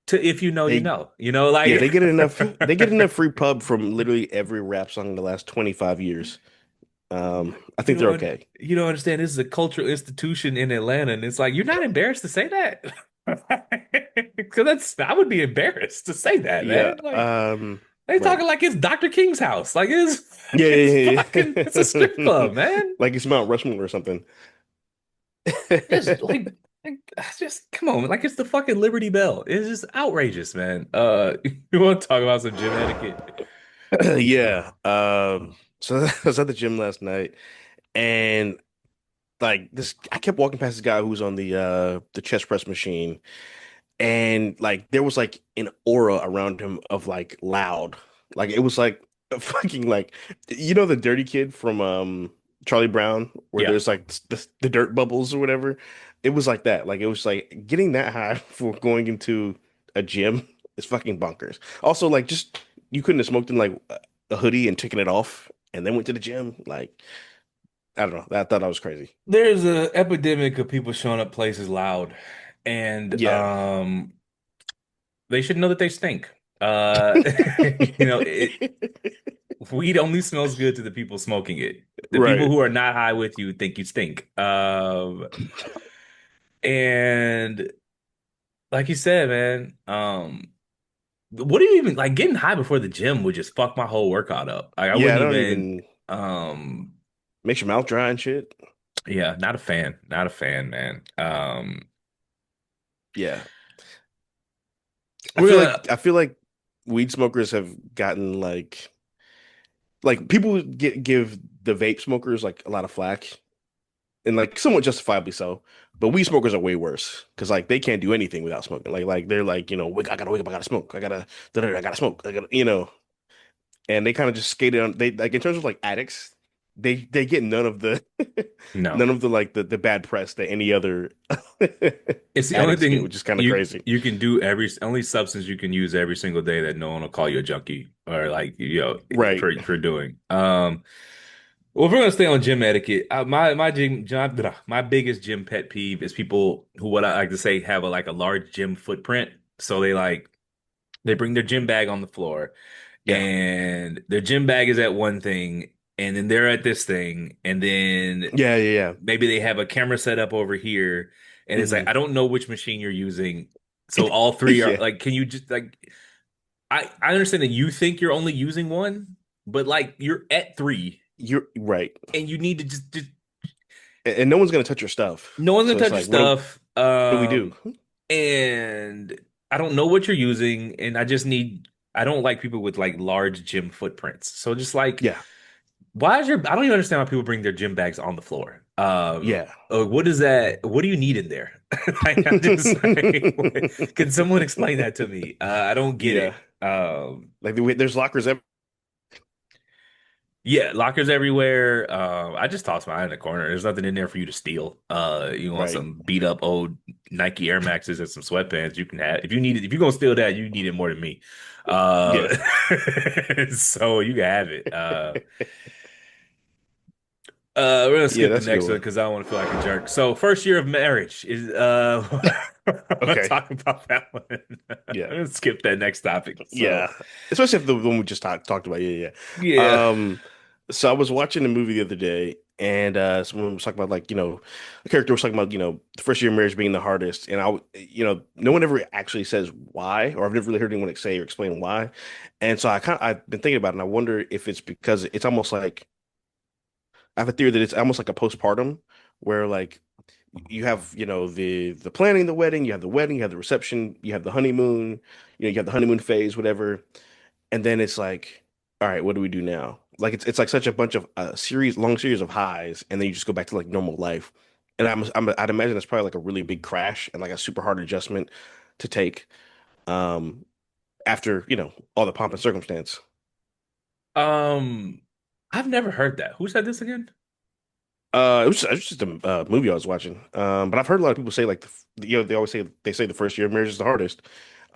[SPEAKER 2] to if you know, you
[SPEAKER 1] They
[SPEAKER 2] know. You know,
[SPEAKER 1] Yeah,
[SPEAKER 2] like
[SPEAKER 1] they get enough free pub from literally every rap song in the last 25 years. I think they're okay.
[SPEAKER 2] you don't understand. This is a cultural institution in Atlanta, and it's like you're not embarrassed to say that. Because I would be embarrassed to say that,
[SPEAKER 1] Yeah.
[SPEAKER 2] man. Like they
[SPEAKER 1] Right.
[SPEAKER 2] talking like it's Dr. King's house. Like
[SPEAKER 1] Yeah,
[SPEAKER 2] it's
[SPEAKER 1] yeah,
[SPEAKER 2] fucking it's a strip
[SPEAKER 1] yeah.
[SPEAKER 2] club, man.
[SPEAKER 1] Like it's Mount Rushmore or something.
[SPEAKER 2] It's like just come on, like it's the fucking Liberty Bell. It's just outrageous, man. You want to talk about some gym etiquette?
[SPEAKER 1] Yeah. So I was at the gym last night and like this I kept walking past this guy who was on the chest press machine and like there was like an aura around him of like loud. Like it was like a fucking like the dirty kid from Charlie Brown where
[SPEAKER 2] Yeah.
[SPEAKER 1] there's like the dirt bubbles or whatever. It was like that. Like it was like getting that high for going into a gym is fucking bonkers. Also like just you couldn't have smoked in like a hoodie and taken it off and then went to the gym. Like I don't know. I thought that was crazy.
[SPEAKER 2] There's a epidemic of people showing up places loud, and
[SPEAKER 1] Yeah.
[SPEAKER 2] they should know that they stink. You know, weed only smells good to the people smoking it. The people
[SPEAKER 1] Right.
[SPEAKER 2] who are not high with you think you stink. And like you said, man, what do you even like getting high before the gym would just fuck my whole workout up. Like I
[SPEAKER 1] Yeah, I
[SPEAKER 2] wouldn't
[SPEAKER 1] don't
[SPEAKER 2] even,
[SPEAKER 1] even
[SPEAKER 2] um,
[SPEAKER 1] makes your mouth dry and shit.
[SPEAKER 2] yeah, not a fan, not a fan, man.
[SPEAKER 1] Yeah.
[SPEAKER 2] We're gonna,
[SPEAKER 1] I feel like weed smokers have gotten like people give the vape smokers like a lot of flack and like somewhat justifiably so. But weed smokers are way worse because like they can't do anything without smoking. Like they're like, I gotta wake up, I gotta smoke, I gotta smoke, and they kind of just skated on they like in terms of like addicts, they get none of the
[SPEAKER 2] no.
[SPEAKER 1] none of the like the bad press that any other
[SPEAKER 2] It's the only
[SPEAKER 1] addicts get,
[SPEAKER 2] thing
[SPEAKER 1] which is kind of crazy.
[SPEAKER 2] you can do every only substance you can use every single day that no one will call you a junkie or like
[SPEAKER 1] Right.
[SPEAKER 2] for doing. Well, if we're gonna stay on gym etiquette, my biggest gym pet peeve is people who what I like to say have a large gym footprint. So they bring their gym bag on the floor
[SPEAKER 1] Yeah.
[SPEAKER 2] and their gym bag is at one thing and then they're at this thing and then
[SPEAKER 1] Yeah, yeah,
[SPEAKER 2] maybe they have a camera set up over here and
[SPEAKER 1] yeah.
[SPEAKER 2] it's like I don't know which machine you're using. So all three are
[SPEAKER 1] Yeah.
[SPEAKER 2] like, can you just like I understand that you think you're only using one, but like you're at three
[SPEAKER 1] You're right.
[SPEAKER 2] and you need to just
[SPEAKER 1] And no one's gonna touch your stuff.
[SPEAKER 2] no one's gonna
[SPEAKER 1] So it's
[SPEAKER 2] touch your
[SPEAKER 1] like,
[SPEAKER 2] stuff.
[SPEAKER 1] what do we do?
[SPEAKER 2] And I don't know what you're using, and I don't like people with like large gym footprints. So just like
[SPEAKER 1] Yeah.
[SPEAKER 2] I don't even understand why people bring their gym bags on the floor.
[SPEAKER 1] Yeah.
[SPEAKER 2] What is that? What do you need in there? Like, I'm just like, can someone explain that to me? I don't get
[SPEAKER 1] Yeah.
[SPEAKER 2] it.
[SPEAKER 1] Like there's lockers
[SPEAKER 2] Yeah, lockers everywhere. I just tossed mine in the corner. There's nothing in there for you to steal. You want
[SPEAKER 1] right.
[SPEAKER 2] some beat up old Nike Air Maxes and some sweatpants, you can have. If you need it, if you're gonna steal that, you need it more than me. Uh,
[SPEAKER 1] Yeah.
[SPEAKER 2] so you can have it. We're gonna
[SPEAKER 1] Yeah,
[SPEAKER 2] skip the
[SPEAKER 1] that's a good
[SPEAKER 2] next one
[SPEAKER 1] one.
[SPEAKER 2] because I don't want to feel like a jerk. So first year of marriage is I'm gonna
[SPEAKER 1] Okay.
[SPEAKER 2] talk about that one. I'm
[SPEAKER 1] Yeah.
[SPEAKER 2] gonna skip that next topic. So
[SPEAKER 1] Yeah. Especially if the one we just talked about. Yeah,
[SPEAKER 2] yeah.
[SPEAKER 1] yeah. So I was watching a movie the other day and someone was talking about like, the character was talking about, the first year of marriage being the hardest. And no one ever actually says why, or I've never really heard anyone say or explain why. And so I've been thinking about it and I wonder if it's because it's almost like I have a theory that it's almost like a postpartum where like you have, the planning the wedding, you have the wedding, you have the reception, you have the honeymoon, you have the honeymoon phase, whatever. And then it's like, all right, what do we do now? Like it's like such a bunch of long series of highs, and then you just go back to like normal life. And I'd imagine that's probably like a really big crash and like a super hard adjustment to take um after, all the pomp and circumstance.
[SPEAKER 2] Um, I've never heard that. Who said this again?
[SPEAKER 1] It was just a movie I was watching. But I've heard a lot of people say like they always say the first year of marriage is the hardest.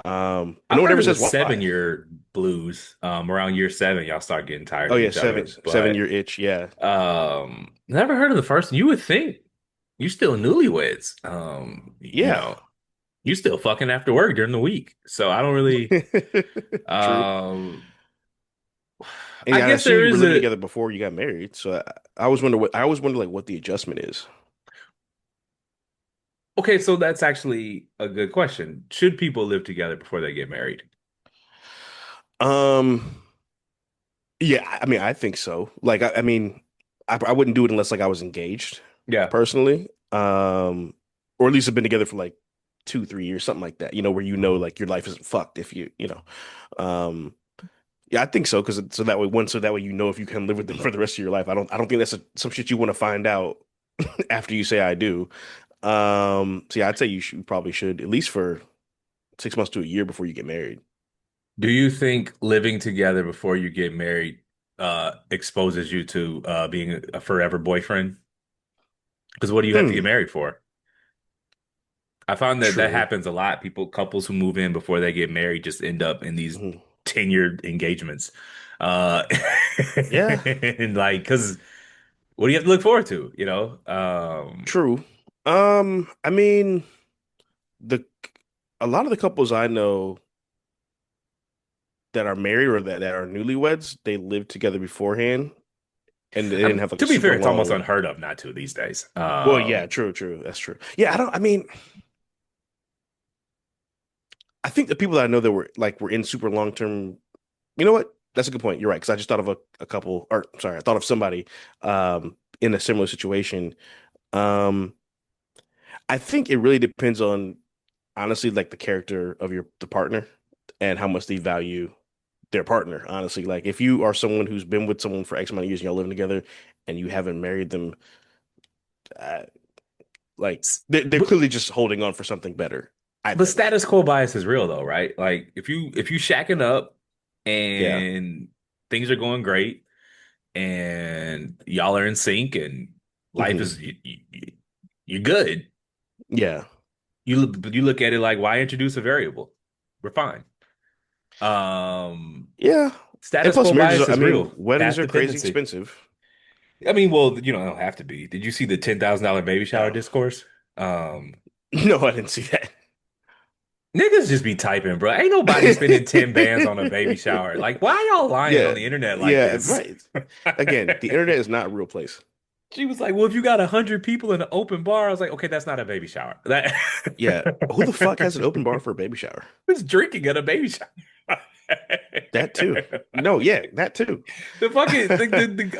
[SPEAKER 1] But no
[SPEAKER 2] I've
[SPEAKER 1] one
[SPEAKER 2] heard
[SPEAKER 1] ever
[SPEAKER 2] of the
[SPEAKER 1] says why.
[SPEAKER 2] 7 year blues. Around year seven, y'all start getting tired
[SPEAKER 1] Oh
[SPEAKER 2] of
[SPEAKER 1] yeah,
[SPEAKER 2] each
[SPEAKER 1] seven
[SPEAKER 2] other.
[SPEAKER 1] seven
[SPEAKER 2] But
[SPEAKER 1] year itch. Yeah,
[SPEAKER 2] never heard of the first one. You would think you're still newlyweds. You
[SPEAKER 1] yeah.
[SPEAKER 2] know. You still fucking after work during the week. So I don't really
[SPEAKER 1] True.
[SPEAKER 2] um
[SPEAKER 1] And
[SPEAKER 2] I
[SPEAKER 1] I
[SPEAKER 2] guess
[SPEAKER 1] assume
[SPEAKER 2] there
[SPEAKER 1] you were
[SPEAKER 2] is
[SPEAKER 1] living
[SPEAKER 2] a
[SPEAKER 1] together before you got married. So I always wonder like what the adjustment is.
[SPEAKER 2] okay, so that's actually a good question. Should people live together before they get married?
[SPEAKER 1] Um, yeah, I mean, I think so. Like, I mean, I wouldn't do it unless like I was engaged
[SPEAKER 2] Yeah.
[SPEAKER 1] personally. Or at least have been together for like 2, 3 years, something like that. Where like your life isn't fucked if Um, yeah, I think so because so that way if you can live with them for the rest of your life. I don't think that's some shit you want to find out after you say I do. So yeah, I'd say probably should at least for 6 months to a year before you get married.
[SPEAKER 2] Do you think living together before you get married exposes you to being a forever boyfriend? Because what do you have to get
[SPEAKER 1] Hmm.
[SPEAKER 2] married for? I found that that
[SPEAKER 1] True.
[SPEAKER 2] happens a lot. Couples who move in before they get married just end up in these
[SPEAKER 1] Mhm.
[SPEAKER 2] tenured engagements. Uh,
[SPEAKER 1] Yeah.
[SPEAKER 2] and like, because what do you have to look forward to,
[SPEAKER 1] True. I mean, the a lot of the couples I know that are married or that are newlyweds, they lived together beforehand and they
[SPEAKER 2] I
[SPEAKER 1] didn't
[SPEAKER 2] mean,
[SPEAKER 1] have like a
[SPEAKER 2] to be
[SPEAKER 1] super
[SPEAKER 2] fair, it's almost
[SPEAKER 1] long.
[SPEAKER 2] unheard of not to these days.
[SPEAKER 1] Well, yeah, true, true. That's true. Yeah, I mean, I think the people that I know that were in super long term, you know what? That's a good point. You're right. Because I just thought of a couple, or sorry, I thought of somebody in a similar situation. Um, I think it really depends on honestly like the character of the partner and how much they value their partner. Honestly, like if you are someone who's been with someone for X amount of years and y'all living together and you haven't married them, uh, like they're
[SPEAKER 2] But
[SPEAKER 1] clearly just holding on for something better. I
[SPEAKER 2] but
[SPEAKER 1] think.
[SPEAKER 2] status quo bias is real though, right? Like if you shacking up
[SPEAKER 1] Yeah.
[SPEAKER 2] and things are going great and y'all are in sync and life
[SPEAKER 1] Hmm.
[SPEAKER 2] is you're good.
[SPEAKER 1] Yeah.
[SPEAKER 2] You look at it like why introduce a variable? We're fine. Um,
[SPEAKER 1] Yeah. And
[SPEAKER 2] Status
[SPEAKER 1] plus
[SPEAKER 2] quo
[SPEAKER 1] marriages
[SPEAKER 2] bias
[SPEAKER 1] are, I
[SPEAKER 2] is
[SPEAKER 1] mean,
[SPEAKER 2] real.
[SPEAKER 1] weddings
[SPEAKER 2] Path
[SPEAKER 1] are crazy
[SPEAKER 2] dependency.
[SPEAKER 1] expensive.
[SPEAKER 2] I mean, well, they don't have to be. Did you see the $10,000 baby shower
[SPEAKER 1] Oh.
[SPEAKER 2] discourse? Um,
[SPEAKER 1] No, I didn't see that.
[SPEAKER 2] Niggas just be typing, bro. Ain't nobody spending 10 bands on a baby shower. Like, why y'all lying on
[SPEAKER 1] Yeah.
[SPEAKER 2] the internet like
[SPEAKER 1] Yeah,
[SPEAKER 2] this?
[SPEAKER 1] right. Again, the internet is not a real place.
[SPEAKER 2] She was like, well, if you got 100 people in an open bar, I was like, okay, that's not a baby shower. That
[SPEAKER 1] Yeah. Who the fuck has an open bar for a baby shower?
[SPEAKER 2] who's drinking at a baby shower?
[SPEAKER 1] That too. No, yeah, that too.
[SPEAKER 2] The fucking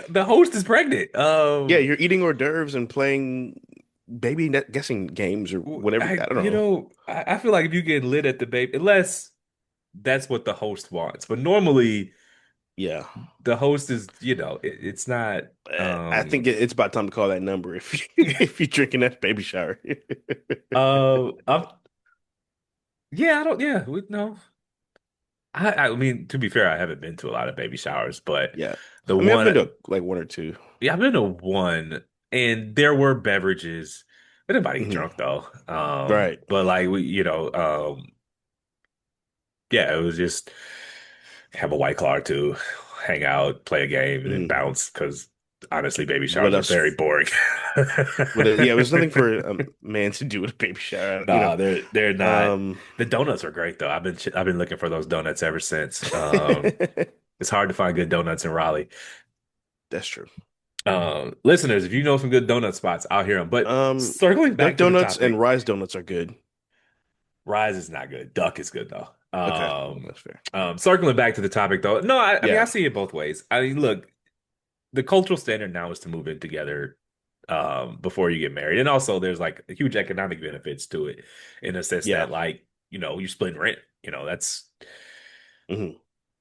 [SPEAKER 2] the host is pregnant.
[SPEAKER 1] Yeah, you're eating hors d'oeuvres and playing baby net guessing games or whatever. I don't know.
[SPEAKER 2] I feel like if you get lit at the baby, unless that's what the host wants, but normally
[SPEAKER 1] Yeah.
[SPEAKER 2] the host is, it's not.
[SPEAKER 1] I think
[SPEAKER 2] Um,
[SPEAKER 1] it's about time to call that number if if you're drinking that baby shower.
[SPEAKER 2] I'm, yeah, I don't, yeah, no. I mean, to be fair, I haven't been to a lot of baby showers, but
[SPEAKER 1] Yeah.
[SPEAKER 2] the
[SPEAKER 1] I mean, I've been
[SPEAKER 2] one,
[SPEAKER 1] to like one or two.
[SPEAKER 2] yeah, I've been to one, and there were beverages. But nobody get
[SPEAKER 1] Hmm.
[SPEAKER 2] drunk though.
[SPEAKER 1] Right.
[SPEAKER 2] But like yeah, it was just have a white claw or two, hang out, play a game, and then
[SPEAKER 1] Hmm.
[SPEAKER 2] bounce. Because honestly, baby
[SPEAKER 1] What
[SPEAKER 2] showers are very
[SPEAKER 1] else?
[SPEAKER 2] boring.
[SPEAKER 1] Yeah, there's nothing for a man to do with a baby shower,
[SPEAKER 2] Nah, they're not.
[SPEAKER 1] Um,
[SPEAKER 2] The donuts are great though. I've been looking for those donuts ever since. It's hard to find good donuts in Raleigh.
[SPEAKER 1] that's true.
[SPEAKER 2] Listeners, if you know some good donut spots, I'll hear them. But circling
[SPEAKER 1] Duck
[SPEAKER 2] back to the
[SPEAKER 1] donuts and
[SPEAKER 2] topic,
[SPEAKER 1] Rise donuts are good.
[SPEAKER 2] Rise is not good. Duck is good though.
[SPEAKER 1] Okay, that's fair.
[SPEAKER 2] Circling back to the topic though, no, I mean I
[SPEAKER 1] Yeah,
[SPEAKER 2] see it both ways. I mean, look, the cultural standard now is to move in together before you get married, and also there's like huge economic benefits to it, in a sense
[SPEAKER 1] yeah.
[SPEAKER 2] that like you split rent. That's
[SPEAKER 1] Hmm.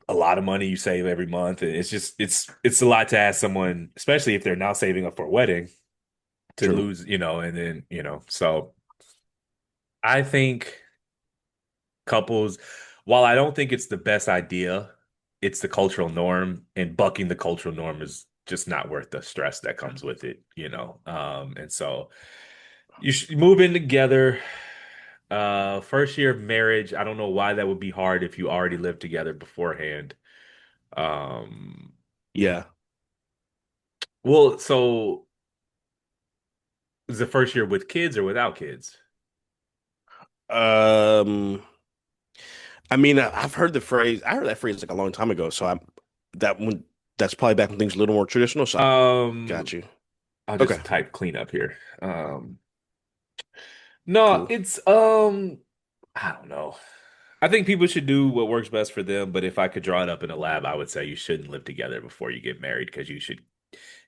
[SPEAKER 2] a lot of money you save every month, and it's a lot to ask someone, especially if they're now saving up for a wedding, to
[SPEAKER 1] True.
[SPEAKER 2] lose, and then so I think couples, while I don't think it's the best idea, it's the cultural norm, and bucking the cultural norm is just not worth the stress that comes with it. And so you should move in together. First year of marriage, I don't know why that would be hard if you already lived together beforehand. Um,
[SPEAKER 1] Yeah.
[SPEAKER 2] well, so is the first year with kids or without kids?
[SPEAKER 1] Um, I mean, I've heard the phrase. I heard that phrase like a long time ago. So I'm that one. That's probably back when things were a little more traditional. So I got
[SPEAKER 2] Um,
[SPEAKER 1] you.
[SPEAKER 2] I'll
[SPEAKER 1] Okay,
[SPEAKER 2] just type clean up here. No,
[SPEAKER 1] cool.
[SPEAKER 2] it's I don't know. I think people should do what works best for them, but if I could draw it up in a lab, I would say you shouldn't live together before you get married because you should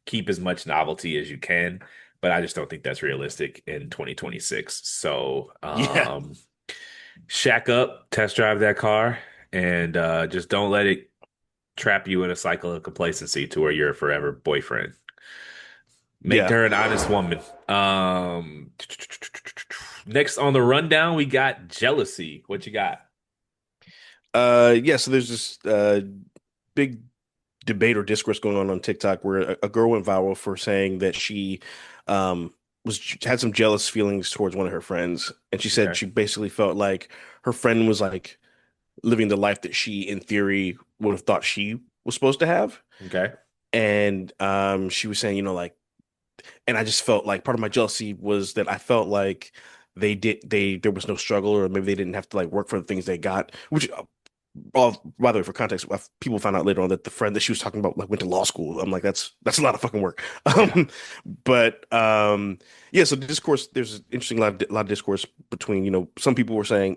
[SPEAKER 2] keep as much novelty as you can. But I just don't think that's realistic in 2026. So,
[SPEAKER 1] Yeah,
[SPEAKER 2] shack up, test drive that car, and just don't let it trap you in a cycle of complacency to where you're a forever boyfriend. Make
[SPEAKER 1] yeah.
[SPEAKER 2] her an honest woman. Next on the rundown, we got jealousy. What you got?
[SPEAKER 1] Yeah. So there's this big debate or discourse going on TikTok where a girl went viral for saying that she um was had some jealous feelings towards one of her friends, and she said
[SPEAKER 2] Okay.
[SPEAKER 1] she basically felt like her friend was like living the life that she, in theory, would have thought she was supposed to have.
[SPEAKER 2] Okay.
[SPEAKER 1] And she was saying, like, and I just felt like part of my jealousy was that I felt like there was no struggle, or maybe they didn't have to like work for the things they got, which by the way, for context, people found out later on that the friend that she was talking about like went to law school. I'm like, that's a lot of fucking work.
[SPEAKER 2] Yeah.
[SPEAKER 1] But yeah. So the discourse, there's an interesting lot of discourse between some people were saying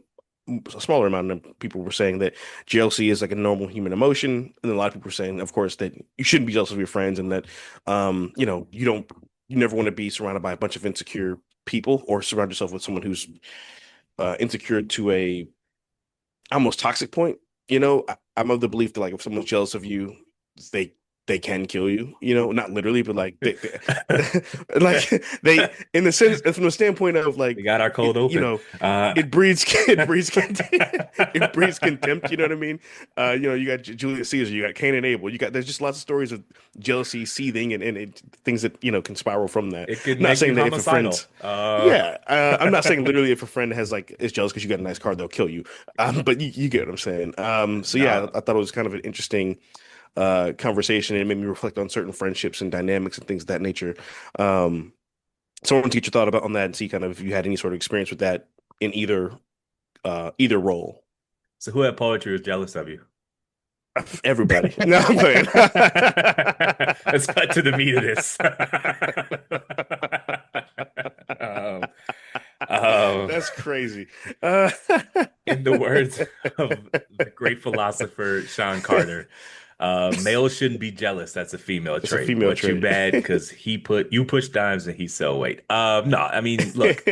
[SPEAKER 1] a smaller amount of people were saying that jealousy is like a normal human emotion, and a lot of people were saying, of course, that you shouldn't be jealous of your friends, and that you never want to be surrounded by a bunch of insecure people or surround yourself with someone who's insecure to a almost toxic point. I'm of the belief that like if someone's jealous of you, they they can kill you. Not literally, but like like they in the sense from the standpoint of
[SPEAKER 2] We
[SPEAKER 1] like
[SPEAKER 2] got our
[SPEAKER 1] it,
[SPEAKER 2] cold open.
[SPEAKER 1] it breeds it breeds contempt. You know what I mean? You got Julius Caesar, you got Cain and Abel, there's just lots of stories of jealousy, seething, and things that can spiral from that.
[SPEAKER 2] It could
[SPEAKER 1] I'm not
[SPEAKER 2] make you
[SPEAKER 1] saying that if a
[SPEAKER 2] homicidal.
[SPEAKER 1] friend's yeah, I'm not saying literally if a friend is jealous because you got a nice car, they'll kill you. But you get what I'm saying. So yeah,
[SPEAKER 2] No.
[SPEAKER 1] I thought it was kind of an interesting conversation. And it made me reflect on certain friendships and dynamics and things of that nature. Um, so I want to get your thought about on that and see kind of if you had any sort of experience with that in either role.
[SPEAKER 2] So who at poetry was jealous of you?
[SPEAKER 1] Everybody. No, I'm playing.
[SPEAKER 2] Let's cut to the meat of this. um, um,
[SPEAKER 1] That's crazy. Uh,
[SPEAKER 2] in the words of the great philosopher Sean Carter, males shouldn't be jealous. That's a female
[SPEAKER 1] it's a
[SPEAKER 2] trait.
[SPEAKER 1] female
[SPEAKER 2] But you
[SPEAKER 1] trait.
[SPEAKER 2] bad because you push dimes and he sell weight. No, I mean, look,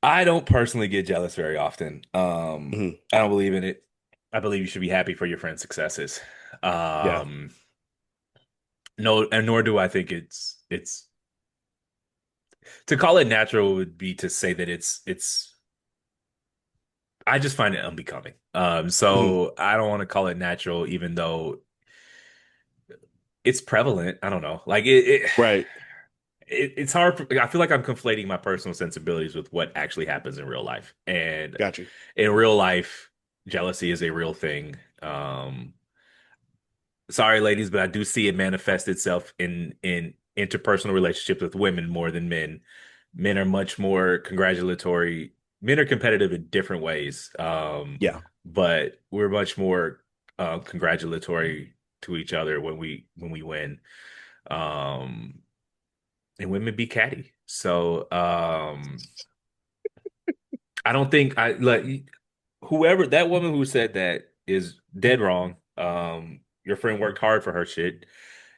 [SPEAKER 2] I don't personally get jealous very often.
[SPEAKER 1] Mhm.
[SPEAKER 2] I don't believe in it. I believe you should be happy for your friend's successes.
[SPEAKER 1] Yeah,
[SPEAKER 2] Um, no, and nor do I think it's to call it natural would be to say that it's I just find it unbecoming.
[SPEAKER 1] Mhm.
[SPEAKER 2] So I don't want to call it natural, even though it's prevalent. I don't know. Like
[SPEAKER 1] Right.
[SPEAKER 2] it's hard. I feel like I'm conflating my personal sensibilities with what actually happens in real life. And
[SPEAKER 1] Got you.
[SPEAKER 2] in real life, jealousy is a real thing. Sorry, ladies, but I do see it manifest itself in interpersonal relationships with women more than men. Men are much more congratulatory. Men are competitive in different ways,
[SPEAKER 1] Yeah.
[SPEAKER 2] but we're much more congratulatory to each other when we win. Um, and women be catty. So I don't think I like whoever that woman who said that is dead wrong. Your friend worked hard for her shit.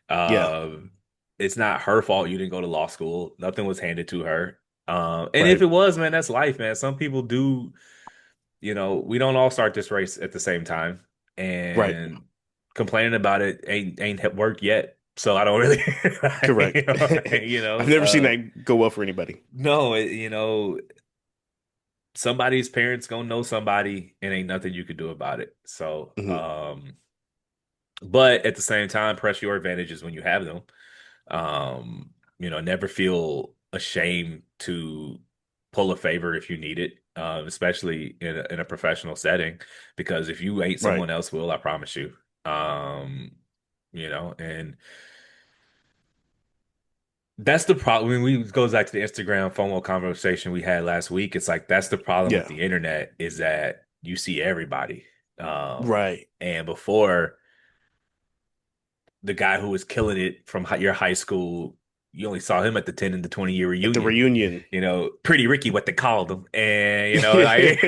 [SPEAKER 1] Yeah.
[SPEAKER 2] Um, it's not her fault you didn't go to law school. Nothing was handed to her. And if
[SPEAKER 1] Right.
[SPEAKER 2] it was, man, that's life, man. Some people do, we don't all start this race at the same time,
[SPEAKER 1] Right.
[SPEAKER 2] and complaining about it ain't worked yet. So I don't really,
[SPEAKER 1] Correct.
[SPEAKER 2] you
[SPEAKER 1] I've
[SPEAKER 2] know,
[SPEAKER 1] never seen that go well for anybody.
[SPEAKER 2] no, somebody's parents gonna know somebody, and ain't nothing you could do about it. So,
[SPEAKER 1] Hmm.
[SPEAKER 2] but at the same time, press your advantages when you have them. Never feel ashamed to pull a favor if you need it, especially in a professional setting, because if you ain't,
[SPEAKER 1] Right.
[SPEAKER 2] someone else will, I promise you. Um, and That's the problem. When we goes back to the Instagram FOMO conversation we had last week. It's like that's the problem with
[SPEAKER 1] Yeah.
[SPEAKER 2] the internet is that you see everybody.
[SPEAKER 1] Right.
[SPEAKER 2] And before the guy who was killing it from your high school, you only saw him at the 10 and the 20-year
[SPEAKER 1] At the
[SPEAKER 2] reunion.
[SPEAKER 1] reunion.
[SPEAKER 2] Pretty Ricky, what they called him, and like,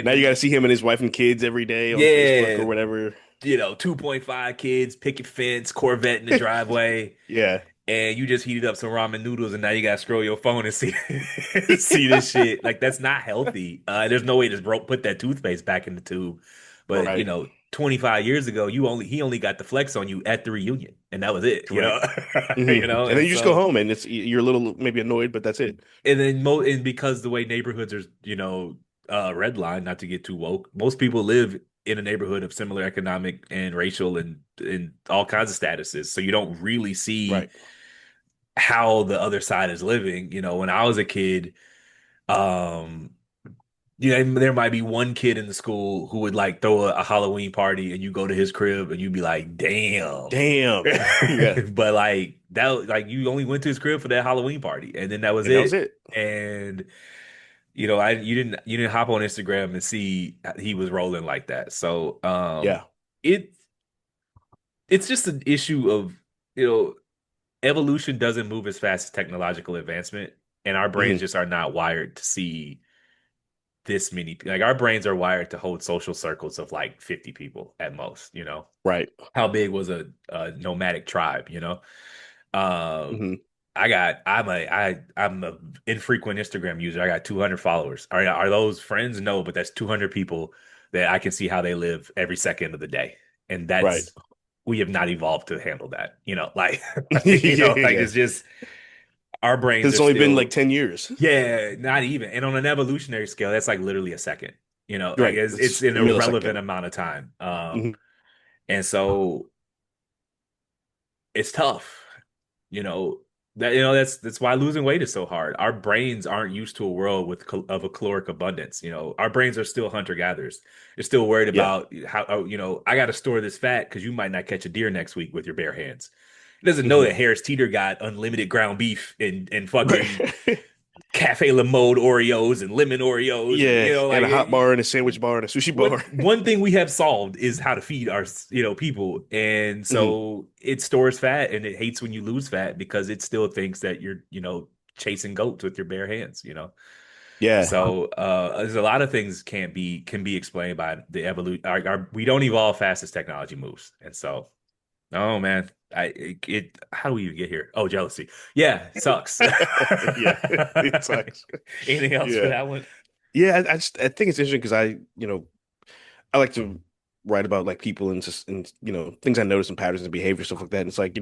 [SPEAKER 1] Now you got to
[SPEAKER 2] and
[SPEAKER 1] see him and his wife and kids every day on Facebook
[SPEAKER 2] yeah,
[SPEAKER 1] or whatever.
[SPEAKER 2] 2.5 kids, picket fence, Corvette in the driveway.
[SPEAKER 1] Yeah.
[SPEAKER 2] And you just heated up some ramen noodles and now you gotta scroll your phone and see see this shit. Like that's not healthy. There's no way to put that toothpaste back in the tube. But
[SPEAKER 1] Right.
[SPEAKER 2] 25 years ago, he only got the flex on you at the reunion, and that was it.
[SPEAKER 1] Correct. And then
[SPEAKER 2] And
[SPEAKER 1] you just go
[SPEAKER 2] so
[SPEAKER 1] home and you're a little maybe annoyed, but that's it.
[SPEAKER 2] and because the way neighborhoods are, red line, not to get too woke, most people live in a neighborhood of similar economic and racial and all kinds of statuses. So you don't really see
[SPEAKER 1] Right.
[SPEAKER 2] how the other side is living. When I was a kid, um, there might be one kid in the school who would like throw a Halloween party and you go to his crib and you'd be like, damn.
[SPEAKER 1] Damn. Yeah.
[SPEAKER 2] But like that, like you only went to his crib for that Halloween party and then that was
[SPEAKER 1] And that was
[SPEAKER 2] it.
[SPEAKER 1] it.
[SPEAKER 2] And you didn't hop on Instagram and see he was rolling like that. So
[SPEAKER 1] Yeah.
[SPEAKER 2] it it's just an issue of, you know, evolution doesn't move as fast as technological advancement, and our brains
[SPEAKER 1] Hmm.
[SPEAKER 2] just are not wired to see this many. Like our brains are wired to hold social circles of like 50 people at most.
[SPEAKER 1] Right.
[SPEAKER 2] How big was a nomadic tribe? Um,
[SPEAKER 1] Hmm.
[SPEAKER 2] I'm a infrequent Instagram user. I got 200 followers. Are those friends? No, but that's 200 people that I can see how they live every second of the day. And
[SPEAKER 1] Right.
[SPEAKER 2] that's we have not evolved to handle that. Like
[SPEAKER 1] Yeah.
[SPEAKER 2] like
[SPEAKER 1] Yeah.
[SPEAKER 2] it's just our brains
[SPEAKER 1] Because
[SPEAKER 2] are
[SPEAKER 1] it's only been like
[SPEAKER 2] still,
[SPEAKER 1] 10 years.
[SPEAKER 2] yeah, not even. And on an evolutionary scale, that's like literally a second. Like
[SPEAKER 1] Right.
[SPEAKER 2] it's
[SPEAKER 1] It's
[SPEAKER 2] an
[SPEAKER 1] a
[SPEAKER 2] irrelevant
[SPEAKER 1] millisecond.
[SPEAKER 2] amount of time.
[SPEAKER 1] Hmm.
[SPEAKER 2] And so it's tough. You know that's why losing weight is so hard. Our brains aren't used to a world of a caloric abundance. Our brains are still hunter gatherers. They're still worried
[SPEAKER 1] Yeah.
[SPEAKER 2] about how, I got to store this fat because you might not catch a deer next week with your bare hands. He doesn't know
[SPEAKER 1] Hmm.
[SPEAKER 2] that Harris Teeter got unlimited ground beef and fucking
[SPEAKER 1] Right.
[SPEAKER 2] cafe la mode Oreos and lemon Oreos, and
[SPEAKER 1] Yeah. And
[SPEAKER 2] like
[SPEAKER 1] a hot bar and a sandwich bar and a sushi bar.
[SPEAKER 2] one thing we have solved is how to feed our people, and
[SPEAKER 1] Hmm.
[SPEAKER 2] so it stores fat and it hates when you lose fat because it still thinks that you're chasing goats with your bare hands.
[SPEAKER 1] Yeah.
[SPEAKER 2] So there's a lot of things can be explained by the evolution. We don't evolve fast as technology moves, and so oh man, how do we even get here? Oh, jealousy. Yeah, sucks.
[SPEAKER 1] Yeah. It sucks.
[SPEAKER 2] Anything else for
[SPEAKER 1] Yeah.
[SPEAKER 2] that one?
[SPEAKER 1] Yeah. I think it's interesting because I like to write about like people and just and things I notice and patterns and behavior stuff like that. And it's like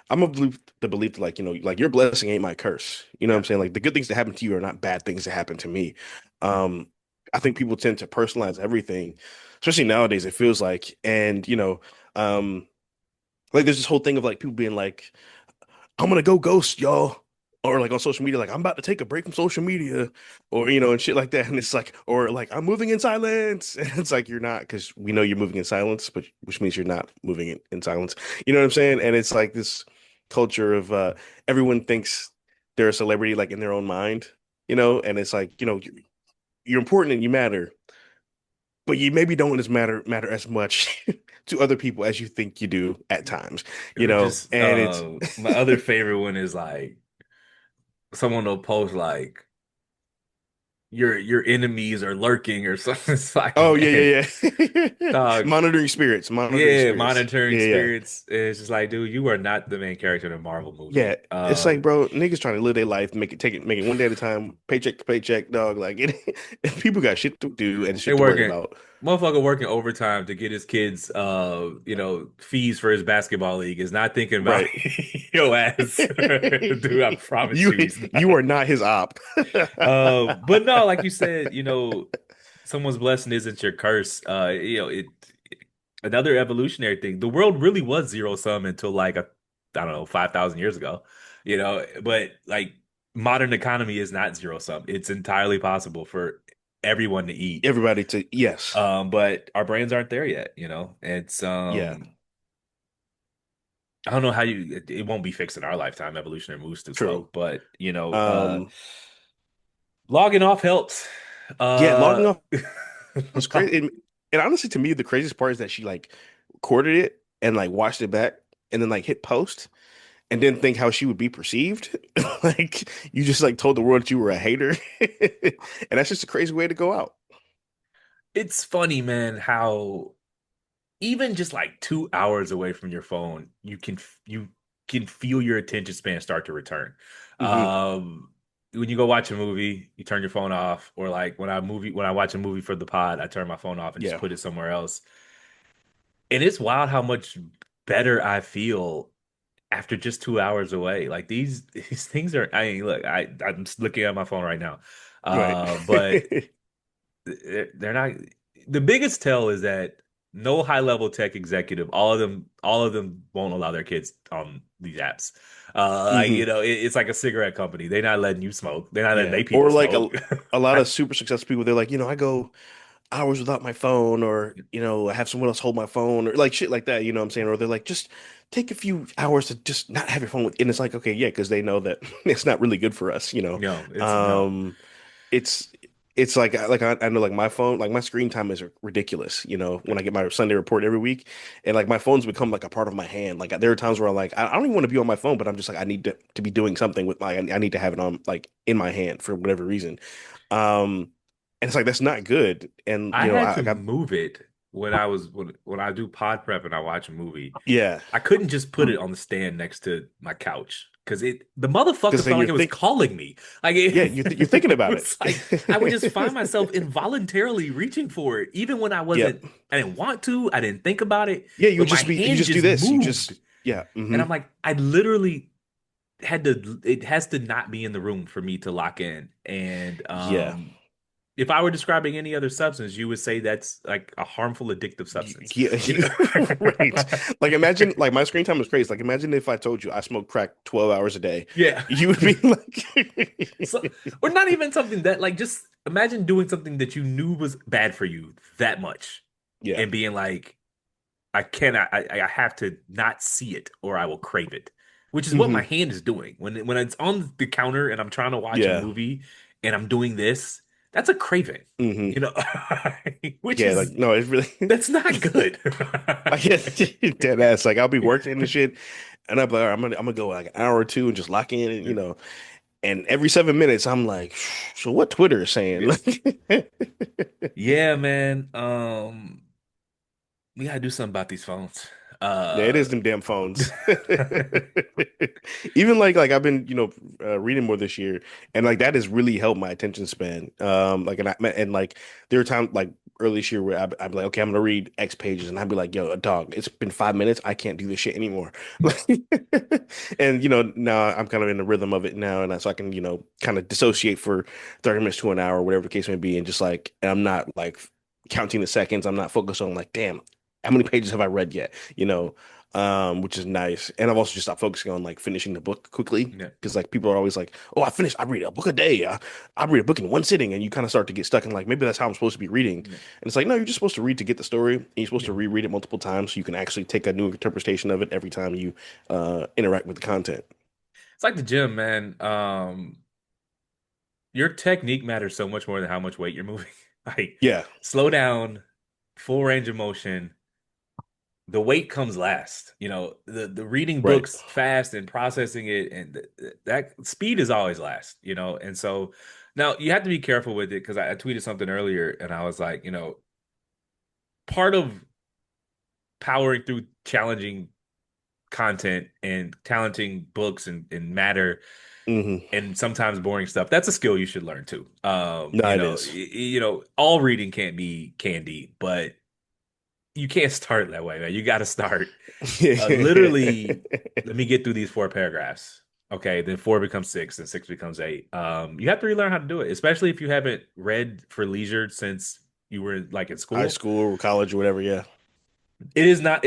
[SPEAKER 1] I'm of the belief that, like like your blessing ain't my curse. You know what
[SPEAKER 2] Yeah.
[SPEAKER 1] I'm saying? Like the good things that happen to you are not bad things that happen to me. Um, I think people tend to personalize everything, especially nowadays. It feels like, and um, like there's this whole thing of like people being like, I'm gonna go ghost y'all. Or like on social media, like I'm about to take a break from social media, or and shit like that. And it's like, or like I'm moving in silence. And it's like you're not, because we know you're moving in silence, but which means you're not moving in silence. You know what I'm saying? And it's like this culture of everyone thinks they're a celebrity, like in their own mind, and it's like, you're important and you matter, but you maybe don't as matter as much to other people as you think you do at times,
[SPEAKER 2] Or just
[SPEAKER 1] and it's
[SPEAKER 2] my other favorite one is like someone will post like your enemies are lurking or something. It's like,
[SPEAKER 1] Oh yeah,
[SPEAKER 2] man,
[SPEAKER 1] yeah, yeah.
[SPEAKER 2] dog,
[SPEAKER 1] Monitoring spirits, monitoring
[SPEAKER 2] yeah,
[SPEAKER 1] spirits.
[SPEAKER 2] monitoring
[SPEAKER 1] Yeah, yeah,
[SPEAKER 2] spirits. It's just like, dude, you are not the main character in a Marvel
[SPEAKER 1] yeah.
[SPEAKER 2] movie.
[SPEAKER 1] It's like, bro, niggas trying to live their life, make it one day at a time, paycheck to paycheck, dog. Like people got shit to do and
[SPEAKER 2] They
[SPEAKER 1] shit to worry
[SPEAKER 2] working,
[SPEAKER 1] about.
[SPEAKER 2] motherfucker working overtime to get his kids, fees for his basketball league is not thinking about
[SPEAKER 1] Right.
[SPEAKER 2] your ass, dude. I promise
[SPEAKER 1] You
[SPEAKER 2] you, he's
[SPEAKER 1] you
[SPEAKER 2] not.
[SPEAKER 1] are not his op.
[SPEAKER 2] But no, like you said, someone's blessing isn't your curse. Another evolutionary thing. The world really was zero sum until like I don't know, 5,000 years ago. But like modern economy is not zero sum. It's entirely possible for everyone to eat.
[SPEAKER 1] Everybody to yes.
[SPEAKER 2] But our brains aren't there yet. It's
[SPEAKER 1] Yeah.
[SPEAKER 2] I don't know how it won't be fixed in our lifetime. Evolutionary moves too
[SPEAKER 1] True.
[SPEAKER 2] slow, but
[SPEAKER 1] Um,
[SPEAKER 2] logging off helps.
[SPEAKER 1] yeah,
[SPEAKER 2] Uh,
[SPEAKER 1] logging off was crazy. And honestly, to me, the craziest part is that she like recorded it and like watched it back and then like hit post and didn't think how she would be perceived. Like you just like told the world that you were a hater. And that's just a crazy way to go out.
[SPEAKER 2] it's funny, man, how even just like 2 hours away from your phone, you can feel your attention span start to return.
[SPEAKER 1] Hmm.
[SPEAKER 2] When you go watch a movie, you turn your phone off, or like when I watch a movie for the pod, I turn my phone off and just
[SPEAKER 1] Yeah.
[SPEAKER 2] put it somewhere else. And it's wild how much better I feel after just 2 hours away. Like these things are. I mean, look, I'm just looking at my phone right now,
[SPEAKER 1] Right.
[SPEAKER 2] but they're not. The biggest tell is that no high level tech executive, all of them won't allow their kids on these apps. Like
[SPEAKER 1] Hmm.
[SPEAKER 2] it's like a cigarette company. They're not letting you smoke. They're not letting
[SPEAKER 1] Yeah.
[SPEAKER 2] they
[SPEAKER 1] Or
[SPEAKER 2] people
[SPEAKER 1] like
[SPEAKER 2] smoke.
[SPEAKER 1] a lot of super successful people, they're like, I go hours without my phone, or, I have someone else hold my phone, or like shit like that, you know what I'm saying? Or they're like, just take a few hours to just not have your phone with, and it's like, okay, yeah, because they know that it's not really good for us, you know.
[SPEAKER 2] No, it's no.
[SPEAKER 1] Um, it's it's like I know like my phone, like my screen time is ridiculous, when I get my Sunday report every week, and like my phone's become like a part of my hand. Like there are times where I'm like, I don't even want to be on my phone, but I'm just like, I need to be doing something with I need to have it on like in my hand for whatever reason. Um, and it's like that's not good. And
[SPEAKER 2] I had
[SPEAKER 1] I
[SPEAKER 2] to
[SPEAKER 1] got
[SPEAKER 2] move it when I do pod prep and I watch a movie.
[SPEAKER 1] yeah,
[SPEAKER 2] I couldn't just put it on the stand next to my couch because it the
[SPEAKER 1] because
[SPEAKER 2] motherfucker
[SPEAKER 1] then
[SPEAKER 2] felt like
[SPEAKER 1] you're
[SPEAKER 2] it was
[SPEAKER 1] think
[SPEAKER 2] calling me. Like
[SPEAKER 1] yeah, you're thinking
[SPEAKER 2] it
[SPEAKER 1] about
[SPEAKER 2] was like I would just find
[SPEAKER 1] it.
[SPEAKER 2] myself involuntarily reaching for it, even when
[SPEAKER 1] Yep.
[SPEAKER 2] I didn't want to, I didn't think about it,
[SPEAKER 1] Yeah,
[SPEAKER 2] but my
[SPEAKER 1] you
[SPEAKER 2] hand
[SPEAKER 1] just do
[SPEAKER 2] just
[SPEAKER 1] this. You
[SPEAKER 2] moved,
[SPEAKER 1] just yeah.
[SPEAKER 2] and
[SPEAKER 1] Hmm.
[SPEAKER 2] I'm like, I literally had to. It has to not be in the room for me to lock in, and
[SPEAKER 1] Yeah.
[SPEAKER 2] if I were describing any other substance, you would say that's like a harmful addictive substance.
[SPEAKER 1] Yeah,
[SPEAKER 2] You know?
[SPEAKER 1] right. Like imagine like my screen time is crazy. Like imagine if I told you I smoke crack 12 hours a day.
[SPEAKER 2] Yeah.
[SPEAKER 1] You would be
[SPEAKER 2] So,
[SPEAKER 1] like
[SPEAKER 2] or not even something that like just imagine doing something that you knew was bad for you that much
[SPEAKER 1] Yeah.
[SPEAKER 2] and being like, I cannot, I have to not see it or I will crave it, which is what my
[SPEAKER 1] Hmm.
[SPEAKER 2] hand is doing. When it's on the counter and I'm trying to watch a
[SPEAKER 1] Yeah.
[SPEAKER 2] movie and I'm doing this, that's a craving,
[SPEAKER 1] Hmm.
[SPEAKER 2] you know, which
[SPEAKER 1] Yeah, like
[SPEAKER 2] is,
[SPEAKER 1] no, it's really
[SPEAKER 2] that's not good.
[SPEAKER 1] like dead ass. Like I'll be working and shit, and I'm like, all right, I'm gonna go like an hour or two and just lock in, and and every 7 minutes I'm like, so what Twitter is saying?
[SPEAKER 2] Yeah. Yeah, man. We gotta do something about these phones.
[SPEAKER 1] Yeah, it
[SPEAKER 2] Uh,
[SPEAKER 1] is them damn phones. Even like I've been, reading more this year, and like that has really helped my attention span. Like and like there were times like early this year where I'd be like, okay, I'm gonna read X pages, and I'd be like, yo, dog, it's been 5 minutes, I can't do this shit anymore. Like, and now I'm kind of in the rhythm of it now, and so I can kind of dissociate for 30 minutes to an hour, whatever the case may be, and just like and I'm not like counting the seconds. I'm not focused on like, damn, how many pages have I read yet? Which is nice. And I've also just stopped focusing on like finishing the book quickly
[SPEAKER 2] yeah,
[SPEAKER 1] because like people are always like, "Oh, I read a book a day. I read a book in one sitting," and you kind of start to get stuck in like maybe that's how I'm supposed to be reading. And
[SPEAKER 2] yeah,
[SPEAKER 1] it's like, no, you're just supposed to read to get the story, and you're supposed
[SPEAKER 2] yeah.
[SPEAKER 1] to reread it multiple times so you can actually take a new interpretation of it every time you interact with the content.
[SPEAKER 2] It's like the gym, man. Your technique matters so much more than how much weight you're moving. Like,
[SPEAKER 1] Yeah.
[SPEAKER 2] slow down, full range of motion. The weight comes last. The reading
[SPEAKER 1] Right.
[SPEAKER 2] books fast and processing it, and that speed is always last. And so now you have to be careful with it because I tweeted something earlier, and I was like, part of powering through challenging content and challenging books and matter
[SPEAKER 1] Hmm.
[SPEAKER 2] and sometimes boring stuff. That's a skill you should learn too.
[SPEAKER 1] No, it is.
[SPEAKER 2] All reading can't be candy, but you can't start that way, man. You got to start literally. Let me get through these four paragraphs. Okay, then four becomes six, and six becomes eight. You have to relearn how to do it, especially if you haven't read for leisure since you were like in
[SPEAKER 1] High
[SPEAKER 2] school.
[SPEAKER 1] school or college or whatever. Yeah.
[SPEAKER 2] It is not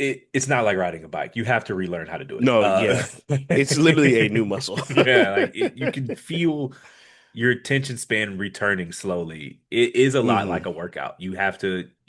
[SPEAKER 2] it's not like riding a bike. You have to relearn how to do it.
[SPEAKER 1] No, yeah. It's literally a new muscle.
[SPEAKER 2] Yeah, like you can feel. your attention span returning slowly. It is a lot
[SPEAKER 1] Hmm.
[SPEAKER 2] like a workout. You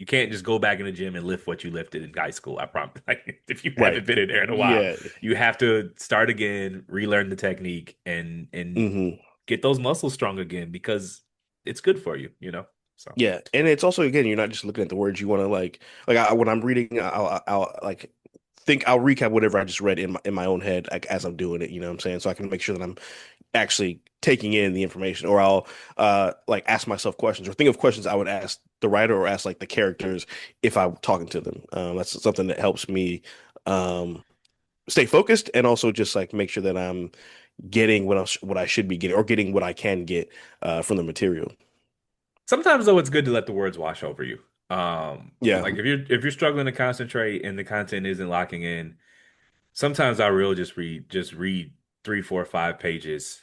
[SPEAKER 2] can't just go back in the gym and lift what you lifted in high school. I promise. Like if you
[SPEAKER 1] Right.
[SPEAKER 2] haven't been in there in a while,
[SPEAKER 1] Yeah.
[SPEAKER 2] you have to start again, relearn the technique, and
[SPEAKER 1] Hmm.
[SPEAKER 2] get those muscles strong again because it's good for you, you know? So
[SPEAKER 1] Yeah, and it's also again, you're not just looking at the words. You want to when I'm reading, I'll like think I'll recap whatever I just read in my own head like as I'm doing it. You know what I'm saying? So I can make sure that I'm actually taking in the information, or I'll like ask myself questions or think of questions I would ask the writer or ask like the characters if I'm talking to them. That's something that helps me um stay focused and also just like make sure that I'm getting what I should be getting or getting what I can get from the material.
[SPEAKER 2] sometimes though it's good to let the words wash over you.
[SPEAKER 1] Yeah.
[SPEAKER 2] Like if you're struggling to concentrate and the content isn't locking in, sometimes I will just read 3, 4, 5 pages,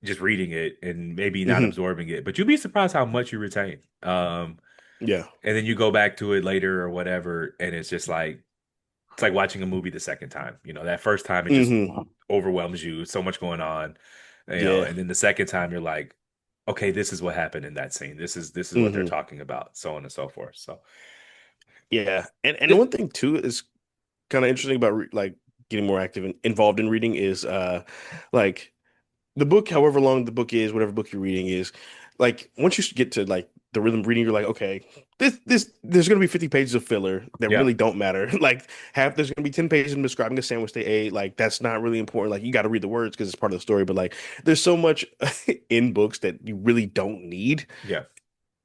[SPEAKER 2] just reading it and maybe not
[SPEAKER 1] Hmm.
[SPEAKER 2] absorbing it. But you'd be surprised how much you retain.
[SPEAKER 1] Yeah.
[SPEAKER 2] And then you go back to it later or whatever, and it's like watching a movie the second time. You know, that first time it just
[SPEAKER 1] Hmm.
[SPEAKER 2] overwhelms you, so much going on, you know,
[SPEAKER 1] Yeah.
[SPEAKER 2] and then the second time you're like, okay, this is what happened in that scene. This is what they're
[SPEAKER 1] Hmm.
[SPEAKER 2] talking about, so on and so forth. So
[SPEAKER 1] Yeah. And
[SPEAKER 2] th-
[SPEAKER 1] one thing too is kind of interesting about like getting more active and involved in reading is like the book, however long the book is, whatever book you're reading is, like once you get to like the rhythm reading, you're like, okay, this there's gonna be 50 pages of filler that
[SPEAKER 2] yeah.
[SPEAKER 1] really don't matter. Like half there's gonna be 10 pages of describing a sandwich they ate. Like that's not really important. Like you got to read the words because it's part of the story. But like there's so much in books that you really don't need,
[SPEAKER 2] Yeah.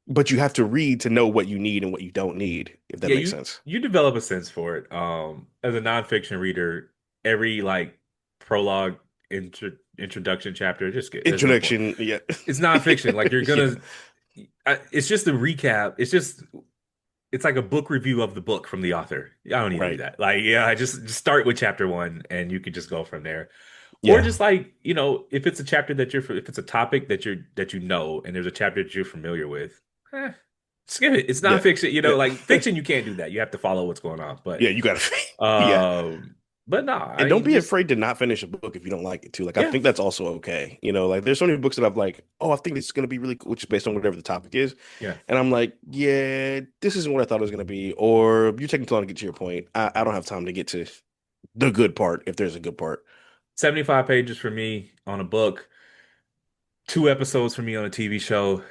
[SPEAKER 1] but you have to read to know what you need and what you don't need, if that
[SPEAKER 2] Yeah,
[SPEAKER 1] makes sense.
[SPEAKER 2] you develop a sense for it. As a nonfiction reader, every like prologue, introduction chapter, just get there's no point.
[SPEAKER 1] Introduction, yeah.
[SPEAKER 2] It's nonfiction. Like you're
[SPEAKER 1] Yeah,
[SPEAKER 2] gonna, it's just a recap. It's like a book review of the book from the author. I don't need to do
[SPEAKER 1] right.
[SPEAKER 2] that. Like, yeah, I just start with chapter one, and you can just go from there. Or
[SPEAKER 1] Yeah.
[SPEAKER 2] just like, you know, if it's a chapter that if it's a topic that you know, and there's a chapter that you're familiar with, eh, skip it. It's
[SPEAKER 1] Yeah.
[SPEAKER 2] nonfiction. You know,
[SPEAKER 1] Yeah.
[SPEAKER 2] like fiction, you can't do that. You have to follow what's going on.
[SPEAKER 1] Yeah, you gotta yeah.
[SPEAKER 2] Um, but no, I
[SPEAKER 1] And don't
[SPEAKER 2] mean,
[SPEAKER 1] be
[SPEAKER 2] just
[SPEAKER 1] afraid to not finish a book if you don't like it too. Like I
[SPEAKER 2] yeah,
[SPEAKER 1] think that's also okay. You know, like there's so many books that I've like, oh, I think this is gonna be really cool, which is based on whatever the topic is.
[SPEAKER 2] yeah.
[SPEAKER 1] And I'm like, yeah, this isn't what I thought it was gonna be. Or you're taking too long to get to your point. I don't have time to get to the good part if there's a good part.
[SPEAKER 2] 75 pages for me on a book, 2 episodes for me on a TV show.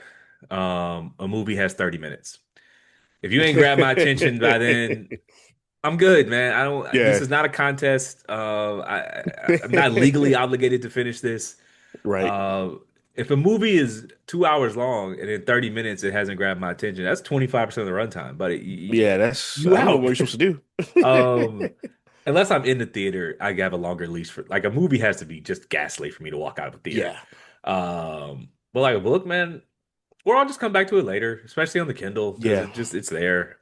[SPEAKER 2] A movie has 30 minutes. If you ain't grab my attention by then, I'm good, man. I don't. This
[SPEAKER 1] Yeah.
[SPEAKER 2] is not a contest. I'm not legally obligated to finish this.
[SPEAKER 1] Right.
[SPEAKER 2] Uh, if a movie is 2 hours long and in 30 minutes it hasn't grabbed my attention, that's 25% of the runtime. But
[SPEAKER 1] Yeah, that's
[SPEAKER 2] you
[SPEAKER 1] I don't know what
[SPEAKER 2] out.
[SPEAKER 1] you're supposed to
[SPEAKER 2] Um,
[SPEAKER 1] do.
[SPEAKER 2] unless I'm in the theater, I have a longer leash for like a movie has to be just ghastly for me to walk out of a theater.
[SPEAKER 1] Yeah.
[SPEAKER 2] But like a book, man. Or I'll just come back to it later, especially on the Kindle because
[SPEAKER 1] Yeah.
[SPEAKER 2] it's there.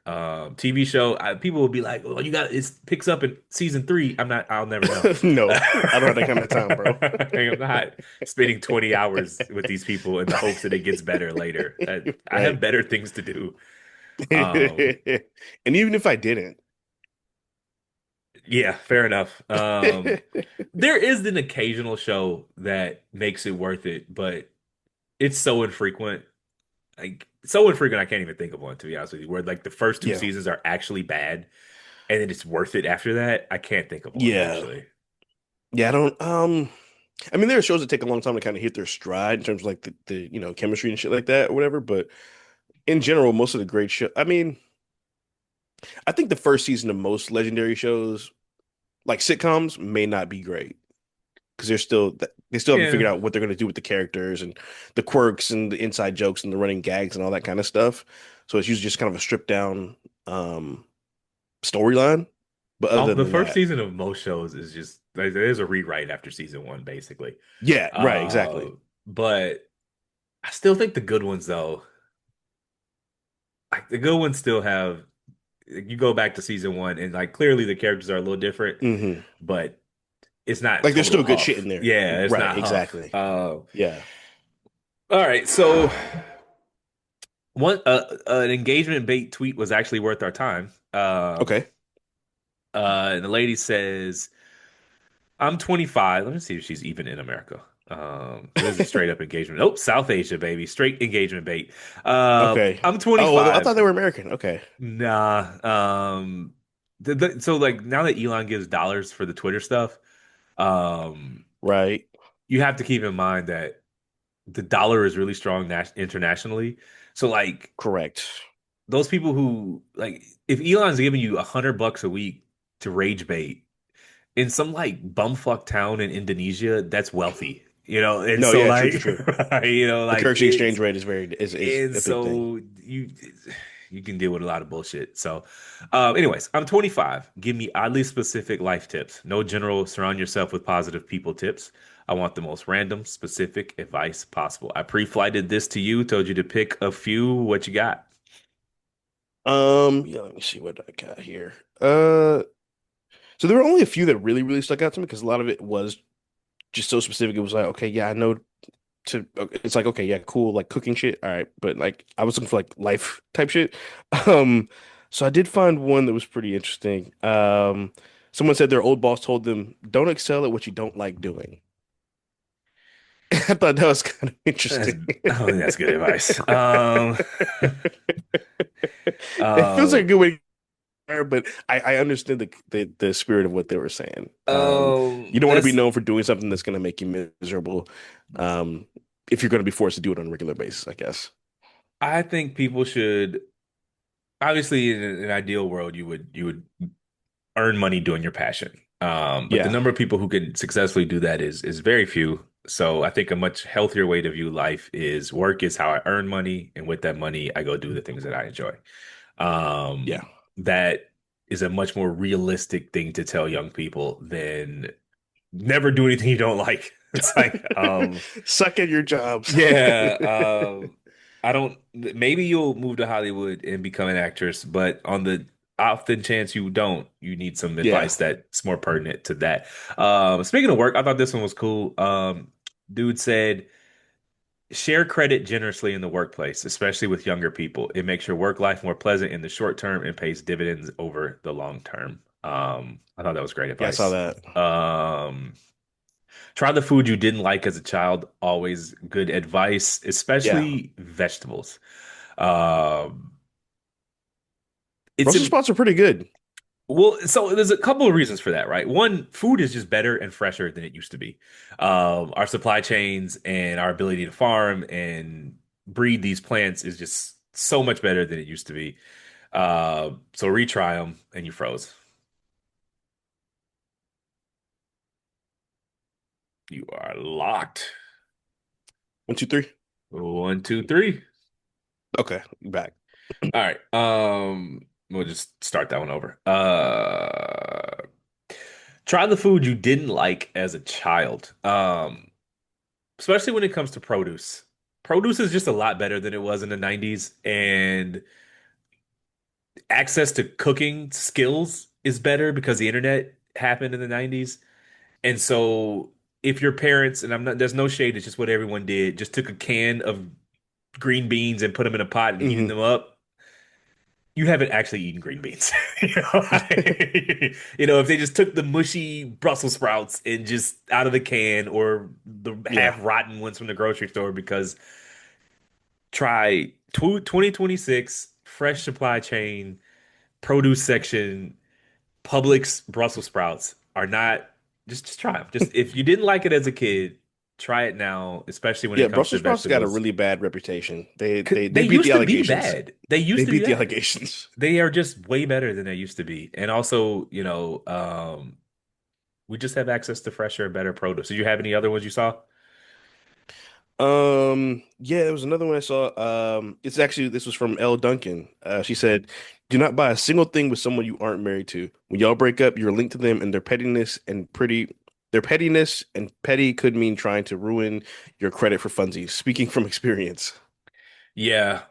[SPEAKER 2] TV show, people will be like, "Oh, you got it picks up in season three." I'm not. I'll never know.
[SPEAKER 1] No, I don't have that kind of time, bro.
[SPEAKER 2] I'm not spending 20 hours with these people in the hopes that it gets better later. I have
[SPEAKER 1] Right.
[SPEAKER 2] better things to do. Um,
[SPEAKER 1] And even if I didn't,
[SPEAKER 2] yeah, fair enough. There is an occasional show that makes it worth it, but it's so infrequent. Like so infrequent, I can't even think of one to be honest with you. Where like the first two
[SPEAKER 1] yeah,
[SPEAKER 2] seasons are actually bad, and then it's worth it after that. I can't think of one
[SPEAKER 1] yeah,
[SPEAKER 2] actually.
[SPEAKER 1] yeah. I don't. I mean, there are shows that take a long time to kind of hit their stride in terms of like the chemistry and shit like that or whatever. But in general, most of the great show. I mean, I think the first season of most legendary shows, like sitcoms, may not be great because they still haven't
[SPEAKER 2] Yeah.
[SPEAKER 1] figured out what they're going to do with the characters and the quirks and the inside jokes and the running gags and all that kind of stuff. So it's usually just kind of a stripped down um storyline. But other
[SPEAKER 2] The
[SPEAKER 1] than
[SPEAKER 2] first
[SPEAKER 1] that,
[SPEAKER 2] season of most shows is just like there's a rewrite after season one, basically.
[SPEAKER 1] yeah, right,
[SPEAKER 2] Uh,
[SPEAKER 1] exactly.
[SPEAKER 2] but I still think the good ones though, like the good ones still have like, you go back to season one and like clearly the characters are a little different,
[SPEAKER 1] Hmm.
[SPEAKER 2] but it's not
[SPEAKER 1] Like there's
[SPEAKER 2] total
[SPEAKER 1] still good shit in
[SPEAKER 2] Huff.
[SPEAKER 1] there.
[SPEAKER 2] Yeah, it's
[SPEAKER 1] Right,
[SPEAKER 2] not Huff.
[SPEAKER 1] exactly. Yeah.
[SPEAKER 2] All right, so one an engagement bait tweet was actually worth our time.
[SPEAKER 1] Okay.
[SPEAKER 2] And the lady says, "I'm 25." Let me see if she's even in America. So this is straight up engagement. Oh, South Asia, baby. Straight engagement bait.
[SPEAKER 1] Okay.
[SPEAKER 2] I'm
[SPEAKER 1] Oh, well, I thought
[SPEAKER 2] 25.
[SPEAKER 1] they were American. Okay.
[SPEAKER 2] Nah. So like now that Elon gives dollars for the Twitter stuff, um,
[SPEAKER 1] Right.
[SPEAKER 2] you have to keep in mind that the dollar is really strong internationally. So like
[SPEAKER 1] Correct.
[SPEAKER 2] those people who like if Elon's giving you $100 a week to rage bait in some like bumfuck town in Indonesia, that's wealthy. And
[SPEAKER 1] No,
[SPEAKER 2] so
[SPEAKER 1] yeah, true,
[SPEAKER 2] like
[SPEAKER 1] true, true. The
[SPEAKER 2] like
[SPEAKER 1] currency exchange rate is very is
[SPEAKER 2] and
[SPEAKER 1] a big thing.
[SPEAKER 2] so you can deal with a lot of bullshit. So anyways, I'm 25. Give me oddly specific life tips. No general surround yourself with positive people tips. I want the most random, specific advice possible. I pre-flighted this to you, told you to pick a few. What you got?
[SPEAKER 1] Yeah, let me see what I got here. So there were only a few that really stuck out to me because a lot of it was just so specific. It was like, okay, yeah, I know to. It's like, okay, yeah, cool, like cooking shit, all right. But like, I was looking for like life type shit. Um, so I did find one that was pretty interesting. Someone said their old boss told them, "Don't excel at what you don't like doing." I thought that was kind of
[SPEAKER 2] That's,
[SPEAKER 1] interesting.
[SPEAKER 2] I don't think that's good advice.
[SPEAKER 1] It feels like a
[SPEAKER 2] Um,
[SPEAKER 1] good way but I understood the spirit of what they were saying. You don't want to be
[SPEAKER 2] that's
[SPEAKER 1] known for doing something that's going to make you miserable, um, if you're going to be forced to do it on a regular basis, I guess.
[SPEAKER 2] I think people should obviously in an ideal world you would earn money doing your passion. But the
[SPEAKER 1] Yeah,
[SPEAKER 2] number of people who can successfully do that is very few. So I think a much healthier way to view life is work is how I earn money, and with that money, I go do the things that I enjoy.
[SPEAKER 1] yeah.
[SPEAKER 2] That is a much more realistic thing to tell young people than never do anything you don't like. It's like,
[SPEAKER 1] Suck at your jobs.
[SPEAKER 2] yeah, I don't. Maybe you'll move to Hollywood and become an actress, but on the often chance you don't, you need some
[SPEAKER 1] Yeah,
[SPEAKER 2] advice that's more pertinent to that. Speaking of work, I thought this one was cool. Dude said, share credit generously in the workplace, especially with younger people. It makes your work life more pleasant in the short term and pays dividends over the long term. I thought that was great
[SPEAKER 1] yeah, I saw
[SPEAKER 2] advice.
[SPEAKER 1] that.
[SPEAKER 2] Try the food you didn't like as a child. Always good advice,
[SPEAKER 1] Yeah,
[SPEAKER 2] especially vegetables. Um, it's
[SPEAKER 1] Brussels
[SPEAKER 2] in,
[SPEAKER 1] sprouts are pretty good.
[SPEAKER 2] well, so there's a couple of reasons for that, right? One, food is just better and fresher than it used to be. Our supply chains and our ability to farm and breed these plants is just so much better than it used to be. So retry them and you froze. You are locked.
[SPEAKER 1] One, two, three.
[SPEAKER 2] One, two, three.
[SPEAKER 1] Okay, you back.
[SPEAKER 2] All right. We'll just start that one over. Try the food you didn't like as a child. Especially when it comes to produce. Produce is just a lot better than it was in the 90s, and access to cooking skills is better because the internet happened in the 90s. And so if your parents, and I'm not, there's no shade, it's just what everyone did, just took a can of green beans and put them in a pot and heating
[SPEAKER 1] Hmm.
[SPEAKER 2] them up, you haven't actually eaten green beans. You know, if they just took the mushy Brussels sprouts and just out of the can or the
[SPEAKER 1] Yeah,
[SPEAKER 2] half rotten ones from the grocery store, because try 2026 fresh supply chain, produce section, Publix Brussels sprouts are not just try them. Just if you didn't like it as a kid, try it now, especially when
[SPEAKER 1] yeah.
[SPEAKER 2] it comes to
[SPEAKER 1] Brussels sprouts got a
[SPEAKER 2] vegetables.
[SPEAKER 1] really bad reputation.
[SPEAKER 2] They
[SPEAKER 1] They beat the
[SPEAKER 2] used to be
[SPEAKER 1] allegations.
[SPEAKER 2] bad. They
[SPEAKER 1] They
[SPEAKER 2] used to be
[SPEAKER 1] beat the
[SPEAKER 2] bad.
[SPEAKER 1] allegations.
[SPEAKER 2] They are just way better than they used to be. And also, we just have access to fresher and better produce. Did you have any other ones you saw?
[SPEAKER 1] Yeah, there was another one I saw. It's actually this was from Elle Duncan. She said, "Do not buy a single thing with someone you aren't married to. When y'all break up, you're linked to them and their pettiness and petty could mean trying to ruin your credit for funsies. Speaking from experience.
[SPEAKER 2] Yeah.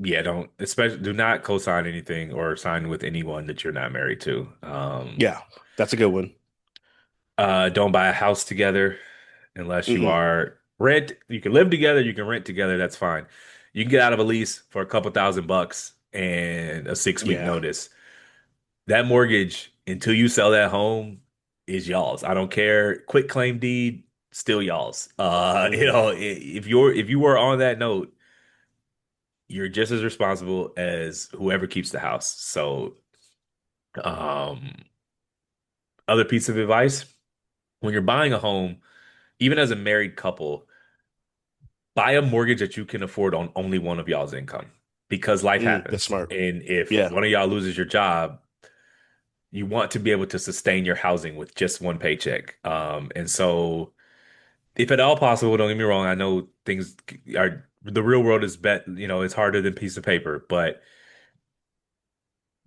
[SPEAKER 2] Yeah, don't especially do not co-sign anything or sign with anyone that you're not married to.
[SPEAKER 1] Yeah, that's a good one.
[SPEAKER 2] Don't buy a house together unless you
[SPEAKER 1] Mm-mm.
[SPEAKER 2] are rent. You can live together, you can rent together, that's fine. You can get out of a lease for a couple $1,000 and a 6 week
[SPEAKER 1] Yeah,
[SPEAKER 2] notice. That mortgage, until you sell that home, is y'all's. I don't care. Quit claim deed, still y'all's.
[SPEAKER 1] Hmm.
[SPEAKER 2] If you were on that note, you're just as responsible as whoever keeps the house. So, um, other piece of advice, when you're buying a home, even as a married couple, buy a mortgage that you can afford on only one of y'all's income because life
[SPEAKER 1] That's
[SPEAKER 2] happens.
[SPEAKER 1] smart.
[SPEAKER 2] And if
[SPEAKER 1] Yeah.
[SPEAKER 2] one of y'all loses your job, you want to be able to sustain your housing with just one paycheck. And so if at all possible, don't get me wrong, I know things are the real world is it's harder than piece of paper, but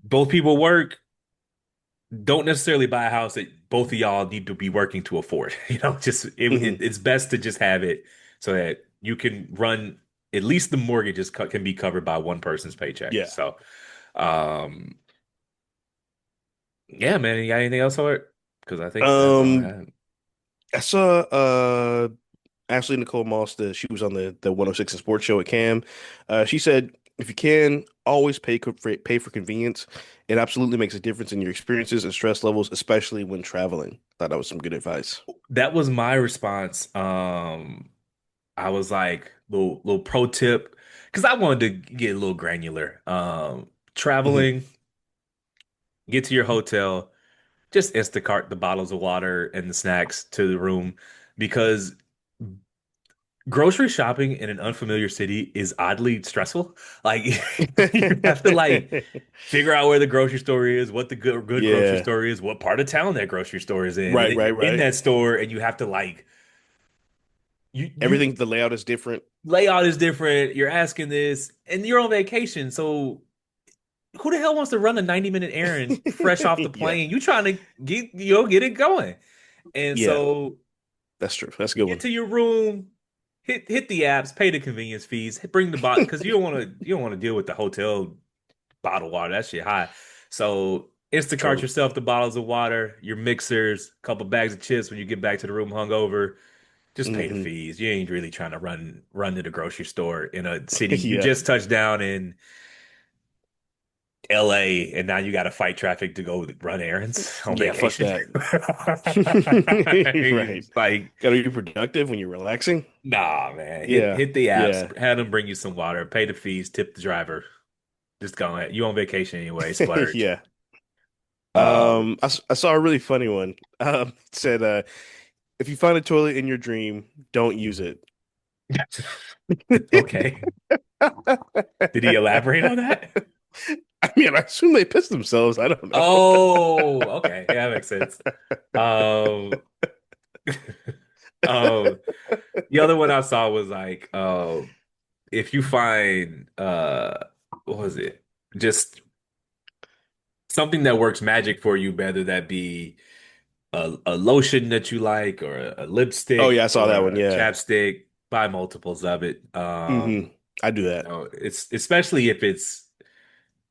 [SPEAKER 2] both people work, don't necessarily buy a house that both of y'all need to be working to afford.
[SPEAKER 1] Hmm.
[SPEAKER 2] It's best to just have it so that you can run at least the mortgages can be covered by one person's paycheck.
[SPEAKER 1] Yeah.
[SPEAKER 2] So, um, yeah, man, you got anything else for it? Because I think that's all I
[SPEAKER 1] Um,
[SPEAKER 2] had.
[SPEAKER 1] I saw Ashley Nicole Moss, she was on the 106 and Sports Show at Cam. She said, if you can, always pay for convenience. It absolutely makes a difference in your experiences and stress levels, especially when traveling. Thought that was some good advice.
[SPEAKER 2] That was my response. I was like, little pro tip, because I wanted to get a little granular.
[SPEAKER 1] Hmm.
[SPEAKER 2] Traveling, get to your hotel, just Instacart the bottles of water and the snacks to the room because grocery shopping in an unfamiliar city is oddly stressful. Like you have to like figure out where the grocery store is, what the good grocery
[SPEAKER 1] Yeah.
[SPEAKER 2] store is, what part of town that grocery store is in, and
[SPEAKER 1] Right,
[SPEAKER 2] then
[SPEAKER 1] right,
[SPEAKER 2] you're in
[SPEAKER 1] right.
[SPEAKER 2] that store and you have to like you
[SPEAKER 1] Everything, the layout is different.
[SPEAKER 2] layout is different. You're asking this, and you're on vacation, so who the hell wants to run a 90-minute errand fresh off the
[SPEAKER 1] Yeah.
[SPEAKER 2] plane? You trying to get it going. And
[SPEAKER 1] Yeah.
[SPEAKER 2] so
[SPEAKER 1] That's true. That's a
[SPEAKER 2] you
[SPEAKER 1] good
[SPEAKER 2] get
[SPEAKER 1] one.
[SPEAKER 2] to your room, hit the apps, pay the convenience fees, bring the bot because you don't want to deal with the hotel bottled water. That shit high. So Instacart
[SPEAKER 1] True.
[SPEAKER 2] yourself the bottles of water, your mixers, a couple bags of chips when you get back to the room hungover. Just pay the
[SPEAKER 1] Hmm.
[SPEAKER 2] fees. You ain't really trying to run to the grocery store in a city. You
[SPEAKER 1] Yeah.
[SPEAKER 2] just touched down in LA and now you got to fight traffic to go run errands on
[SPEAKER 1] Yeah, fuck
[SPEAKER 2] vacation.
[SPEAKER 1] that. Right.
[SPEAKER 2] It's like,
[SPEAKER 1] Gotta be productive when you're relaxing.
[SPEAKER 2] nah, man. Hit
[SPEAKER 1] Yeah.
[SPEAKER 2] hit the
[SPEAKER 1] Yeah.
[SPEAKER 2] apps, have them bring you some water, pay the fees, tip the driver. Just go ahead. You on vacation anyway, splurge.
[SPEAKER 1] Yeah.
[SPEAKER 2] Um,
[SPEAKER 1] I saw a really funny one. It said, if you find a toilet in your dream, don't use it.
[SPEAKER 2] okay. Did he elaborate on that?
[SPEAKER 1] I mean, I assume they pissed themselves. I don't know.
[SPEAKER 2] Oh, okay. Yeah, that makes sense. Um, um, the other one I saw was like, if you find what was it? Just something that works magic for you, whether that be a lotion that you like or a
[SPEAKER 1] Oh
[SPEAKER 2] lipstick
[SPEAKER 1] yeah, I saw
[SPEAKER 2] or
[SPEAKER 1] that one.
[SPEAKER 2] a
[SPEAKER 1] Yeah.
[SPEAKER 2] chapstick, buy multiples of it.
[SPEAKER 1] I do that.
[SPEAKER 2] It's especially if it's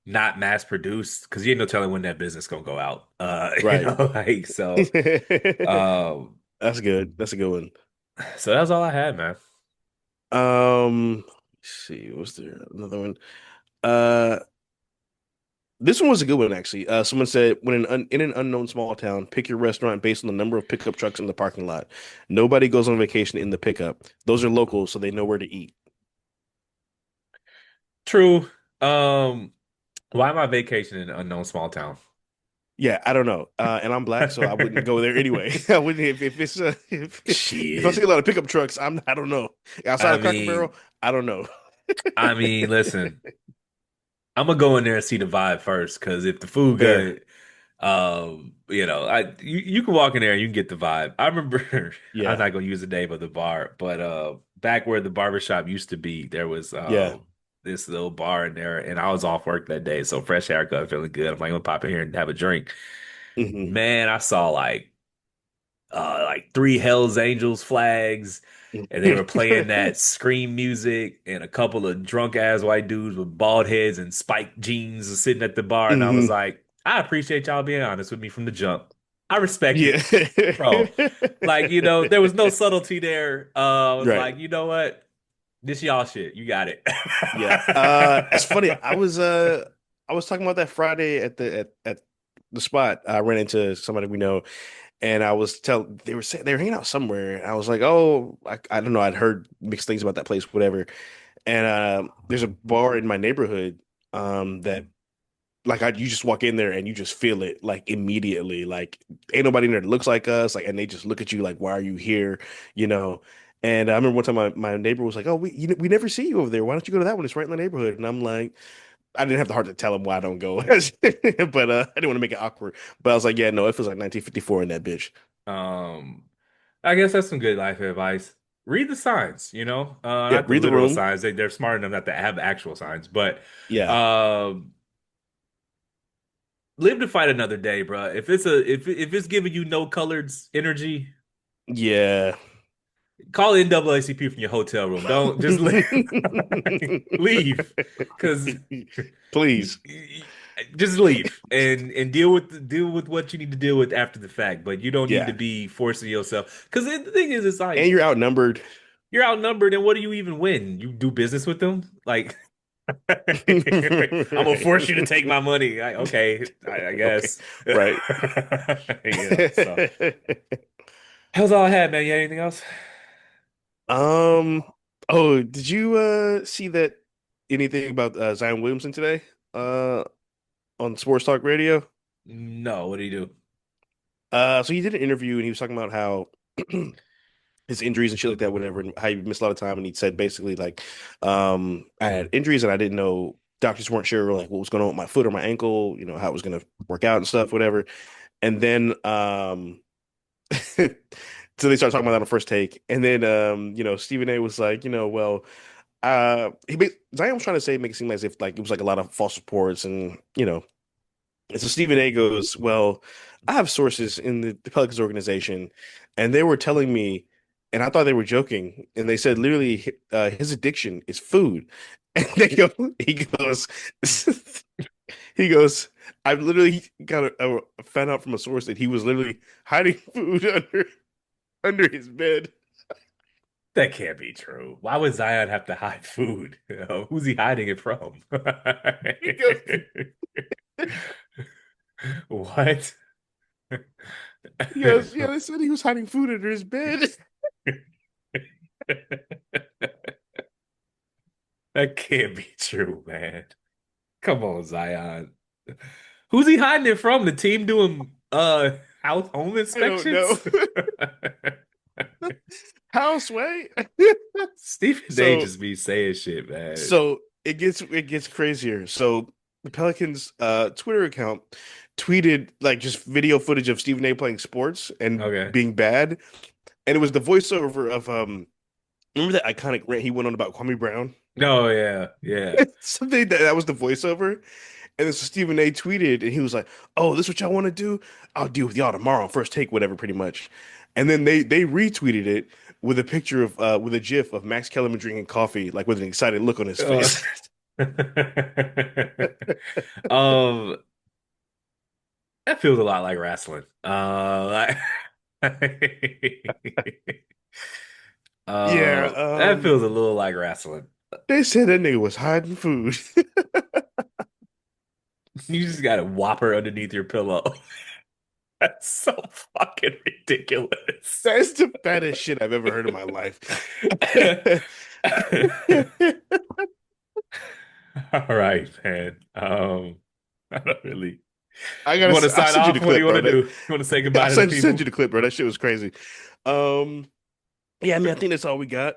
[SPEAKER 2] not mass produced because you ain't no telling when that business gonna go out.
[SPEAKER 1] Right.
[SPEAKER 2] Like so. Um,
[SPEAKER 1] That's good. That's a good one.
[SPEAKER 2] so that's all I had, man.
[SPEAKER 1] Let's see, was there another one? Uh, this one was a good one actually. Someone said, in an unknown small town, pick your restaurant based on the number of pickup trucks in the parking lot. Nobody goes on vacation in the pickup. Those are locals, so they know where to eat.
[SPEAKER 2] True. Um, why am I vacationing in an unknown small town?
[SPEAKER 1] Yeah, I don't know. And I'm black, so I wouldn't go there anyway. I wouldn't if it's if I see
[SPEAKER 2] Shit.
[SPEAKER 1] a lot of pickup trucks. I don't know. Outside
[SPEAKER 2] I
[SPEAKER 1] of Cracker Barrel,
[SPEAKER 2] mean,
[SPEAKER 1] I don't know.
[SPEAKER 2] listen, I'm gonna go in there and see the vibe first, because if the food
[SPEAKER 1] Fair.
[SPEAKER 2] good, you can walk in there and you can get the vibe. I remember I'm
[SPEAKER 1] Yeah.
[SPEAKER 2] not gonna use the name of the bar, but back where the barbershop used to be, there was
[SPEAKER 1] Yeah.
[SPEAKER 2] this little bar in there, and I was off work that day, so fresh haircut, feeling good. I'm like, I'm gonna pop in here and have a drink.
[SPEAKER 1] Hmm.
[SPEAKER 2] Man, I saw like three Hells Angels flags, and they were playing that scream music, and a couple of drunk ass white dudes with bald heads and spiked jeans was sitting at the bar, and I was
[SPEAKER 1] Hmm.
[SPEAKER 2] like, I appreciate y'all being honest with me from the jump. I respect
[SPEAKER 1] Yeah.
[SPEAKER 2] it, bro. Like there was no subtlety there. I was
[SPEAKER 1] Right.
[SPEAKER 2] like, you know what, this y'all shit, you got it.
[SPEAKER 1] Yeah. It's funny. I was talking about that Friday at the spot. I ran into somebody we know, and I was tell they were saying they were hanging out somewhere. And I was like, oh, I don't know. I'd heard mixed things about that place, whatever. And there's a bar in my neighborhood that like you just walk in there and you just feel it like immediately. Like ain't nobody in there that looks like us. Like and they just look at you like, why are you here? You know. And I remember one time my neighbor was like, "Oh, we never see you over there. Why don't you go to that one? It's right in the neighborhood." And I'm like, I didn't have the heart to tell him why I don't go, but I didn't want to make it awkward. But I was like, "Yeah, no, it feels like 1954 in that bitch."
[SPEAKER 2] Um, I guess that's some good life advice. Read the signs, you know,
[SPEAKER 1] Yeah,
[SPEAKER 2] not the
[SPEAKER 1] read the
[SPEAKER 2] literal
[SPEAKER 1] room.
[SPEAKER 2] signs. They're smart enough not to have actual signs, but
[SPEAKER 1] Yeah,
[SPEAKER 2] um, live to fight another day, bro. If it's giving you no colored energy,
[SPEAKER 1] yeah.
[SPEAKER 2] call NAACP from your hotel room. Don't just leave, leave, because
[SPEAKER 1] Please.
[SPEAKER 2] just leave and deal with what you need to deal with after the fact. But you don't need to
[SPEAKER 1] Yeah.
[SPEAKER 2] be forcing yourself. Because the thing is, it's
[SPEAKER 1] And
[SPEAKER 2] like
[SPEAKER 1] you're outnumbered.
[SPEAKER 2] you're outnumbered, and what do you even win? You do business with them? Like, I'm gonna force you to take my money. Okay, I
[SPEAKER 1] Okay.
[SPEAKER 2] guess.
[SPEAKER 1] Right.
[SPEAKER 2] So that was all I had, man. You had anything else?
[SPEAKER 1] Um, oh, did you see that anything about Zion Williamson today? Uh on Sports Talk Radio?
[SPEAKER 2] No, what do you do?
[SPEAKER 1] So he did an interview and he was talking about how his injuries and shit like that, whatever, and how he missed a lot of time. And he said basically like, I had injuries and I didn't know doctors weren't sure like what was going on with my foot or my ankle, you know, how it was gonna work out and stuff, whatever. And then so they started talking about that on first take. And then Stephen A was like, well, Zion was trying to say make it seem as if like it was like a lot of false reports and and so Stephen A goes, well, I have sources in the Pelicans organization, and they were telling me, and I thought they were joking, and they said literally his addiction is food. And he goes, he goes, I've literally found out from a source that he was literally hiding food under his bed.
[SPEAKER 2] That can't be true. Why would Zion have to hide food? Who's he hiding it from?
[SPEAKER 1] He goes,
[SPEAKER 2] What?
[SPEAKER 1] yeah, they said he was hiding food under his bed.
[SPEAKER 2] That can't be true, man. Come on, Zion. Who's he hiding it from? The team doing house home
[SPEAKER 1] I don't know.
[SPEAKER 2] inspections?
[SPEAKER 1] Houseway.
[SPEAKER 2] Stephen A
[SPEAKER 1] So
[SPEAKER 2] just be saying shit, man.
[SPEAKER 1] So it gets crazier. So the Pelicans Twitter account tweeted like just video footage of Stephen A playing sports and
[SPEAKER 2] Okay.
[SPEAKER 1] being bad. And it was the voiceover of remember that iconic rant he went on about Kwame Brown?
[SPEAKER 2] Oh yeah, yeah.
[SPEAKER 1] Something that was the voiceover. And then so Stephen A tweeted and he was like, "Oh, this what y'all want to do? I'll deal with y'all tomorrow on first take, whatever, pretty much." And then they retweeted it with a picture of with a GIF of Max Kellerman drinking coffee, like with an excited look on his
[SPEAKER 2] Uh,
[SPEAKER 1] face.
[SPEAKER 2] um, that feels a lot like wrestling.
[SPEAKER 1] Yeah,
[SPEAKER 2] That feels a little like wrestling.
[SPEAKER 1] they said that nigga was hiding food.
[SPEAKER 2] You just got a whopper underneath your pillow. That's so fucking ridiculous.
[SPEAKER 1] That's the fattest shit I've ever heard in my life.
[SPEAKER 2] All right, man. I don't really. You want to
[SPEAKER 1] I'll
[SPEAKER 2] sign
[SPEAKER 1] send you
[SPEAKER 2] off?
[SPEAKER 1] the
[SPEAKER 2] What do
[SPEAKER 1] clip,
[SPEAKER 2] you want
[SPEAKER 1] bro.
[SPEAKER 2] to do? You want to say
[SPEAKER 1] I'll
[SPEAKER 2] goodbye to the
[SPEAKER 1] send
[SPEAKER 2] people?
[SPEAKER 1] you the clip, bro. That shit was crazy. Um, yeah, I mean, I think that's all we got.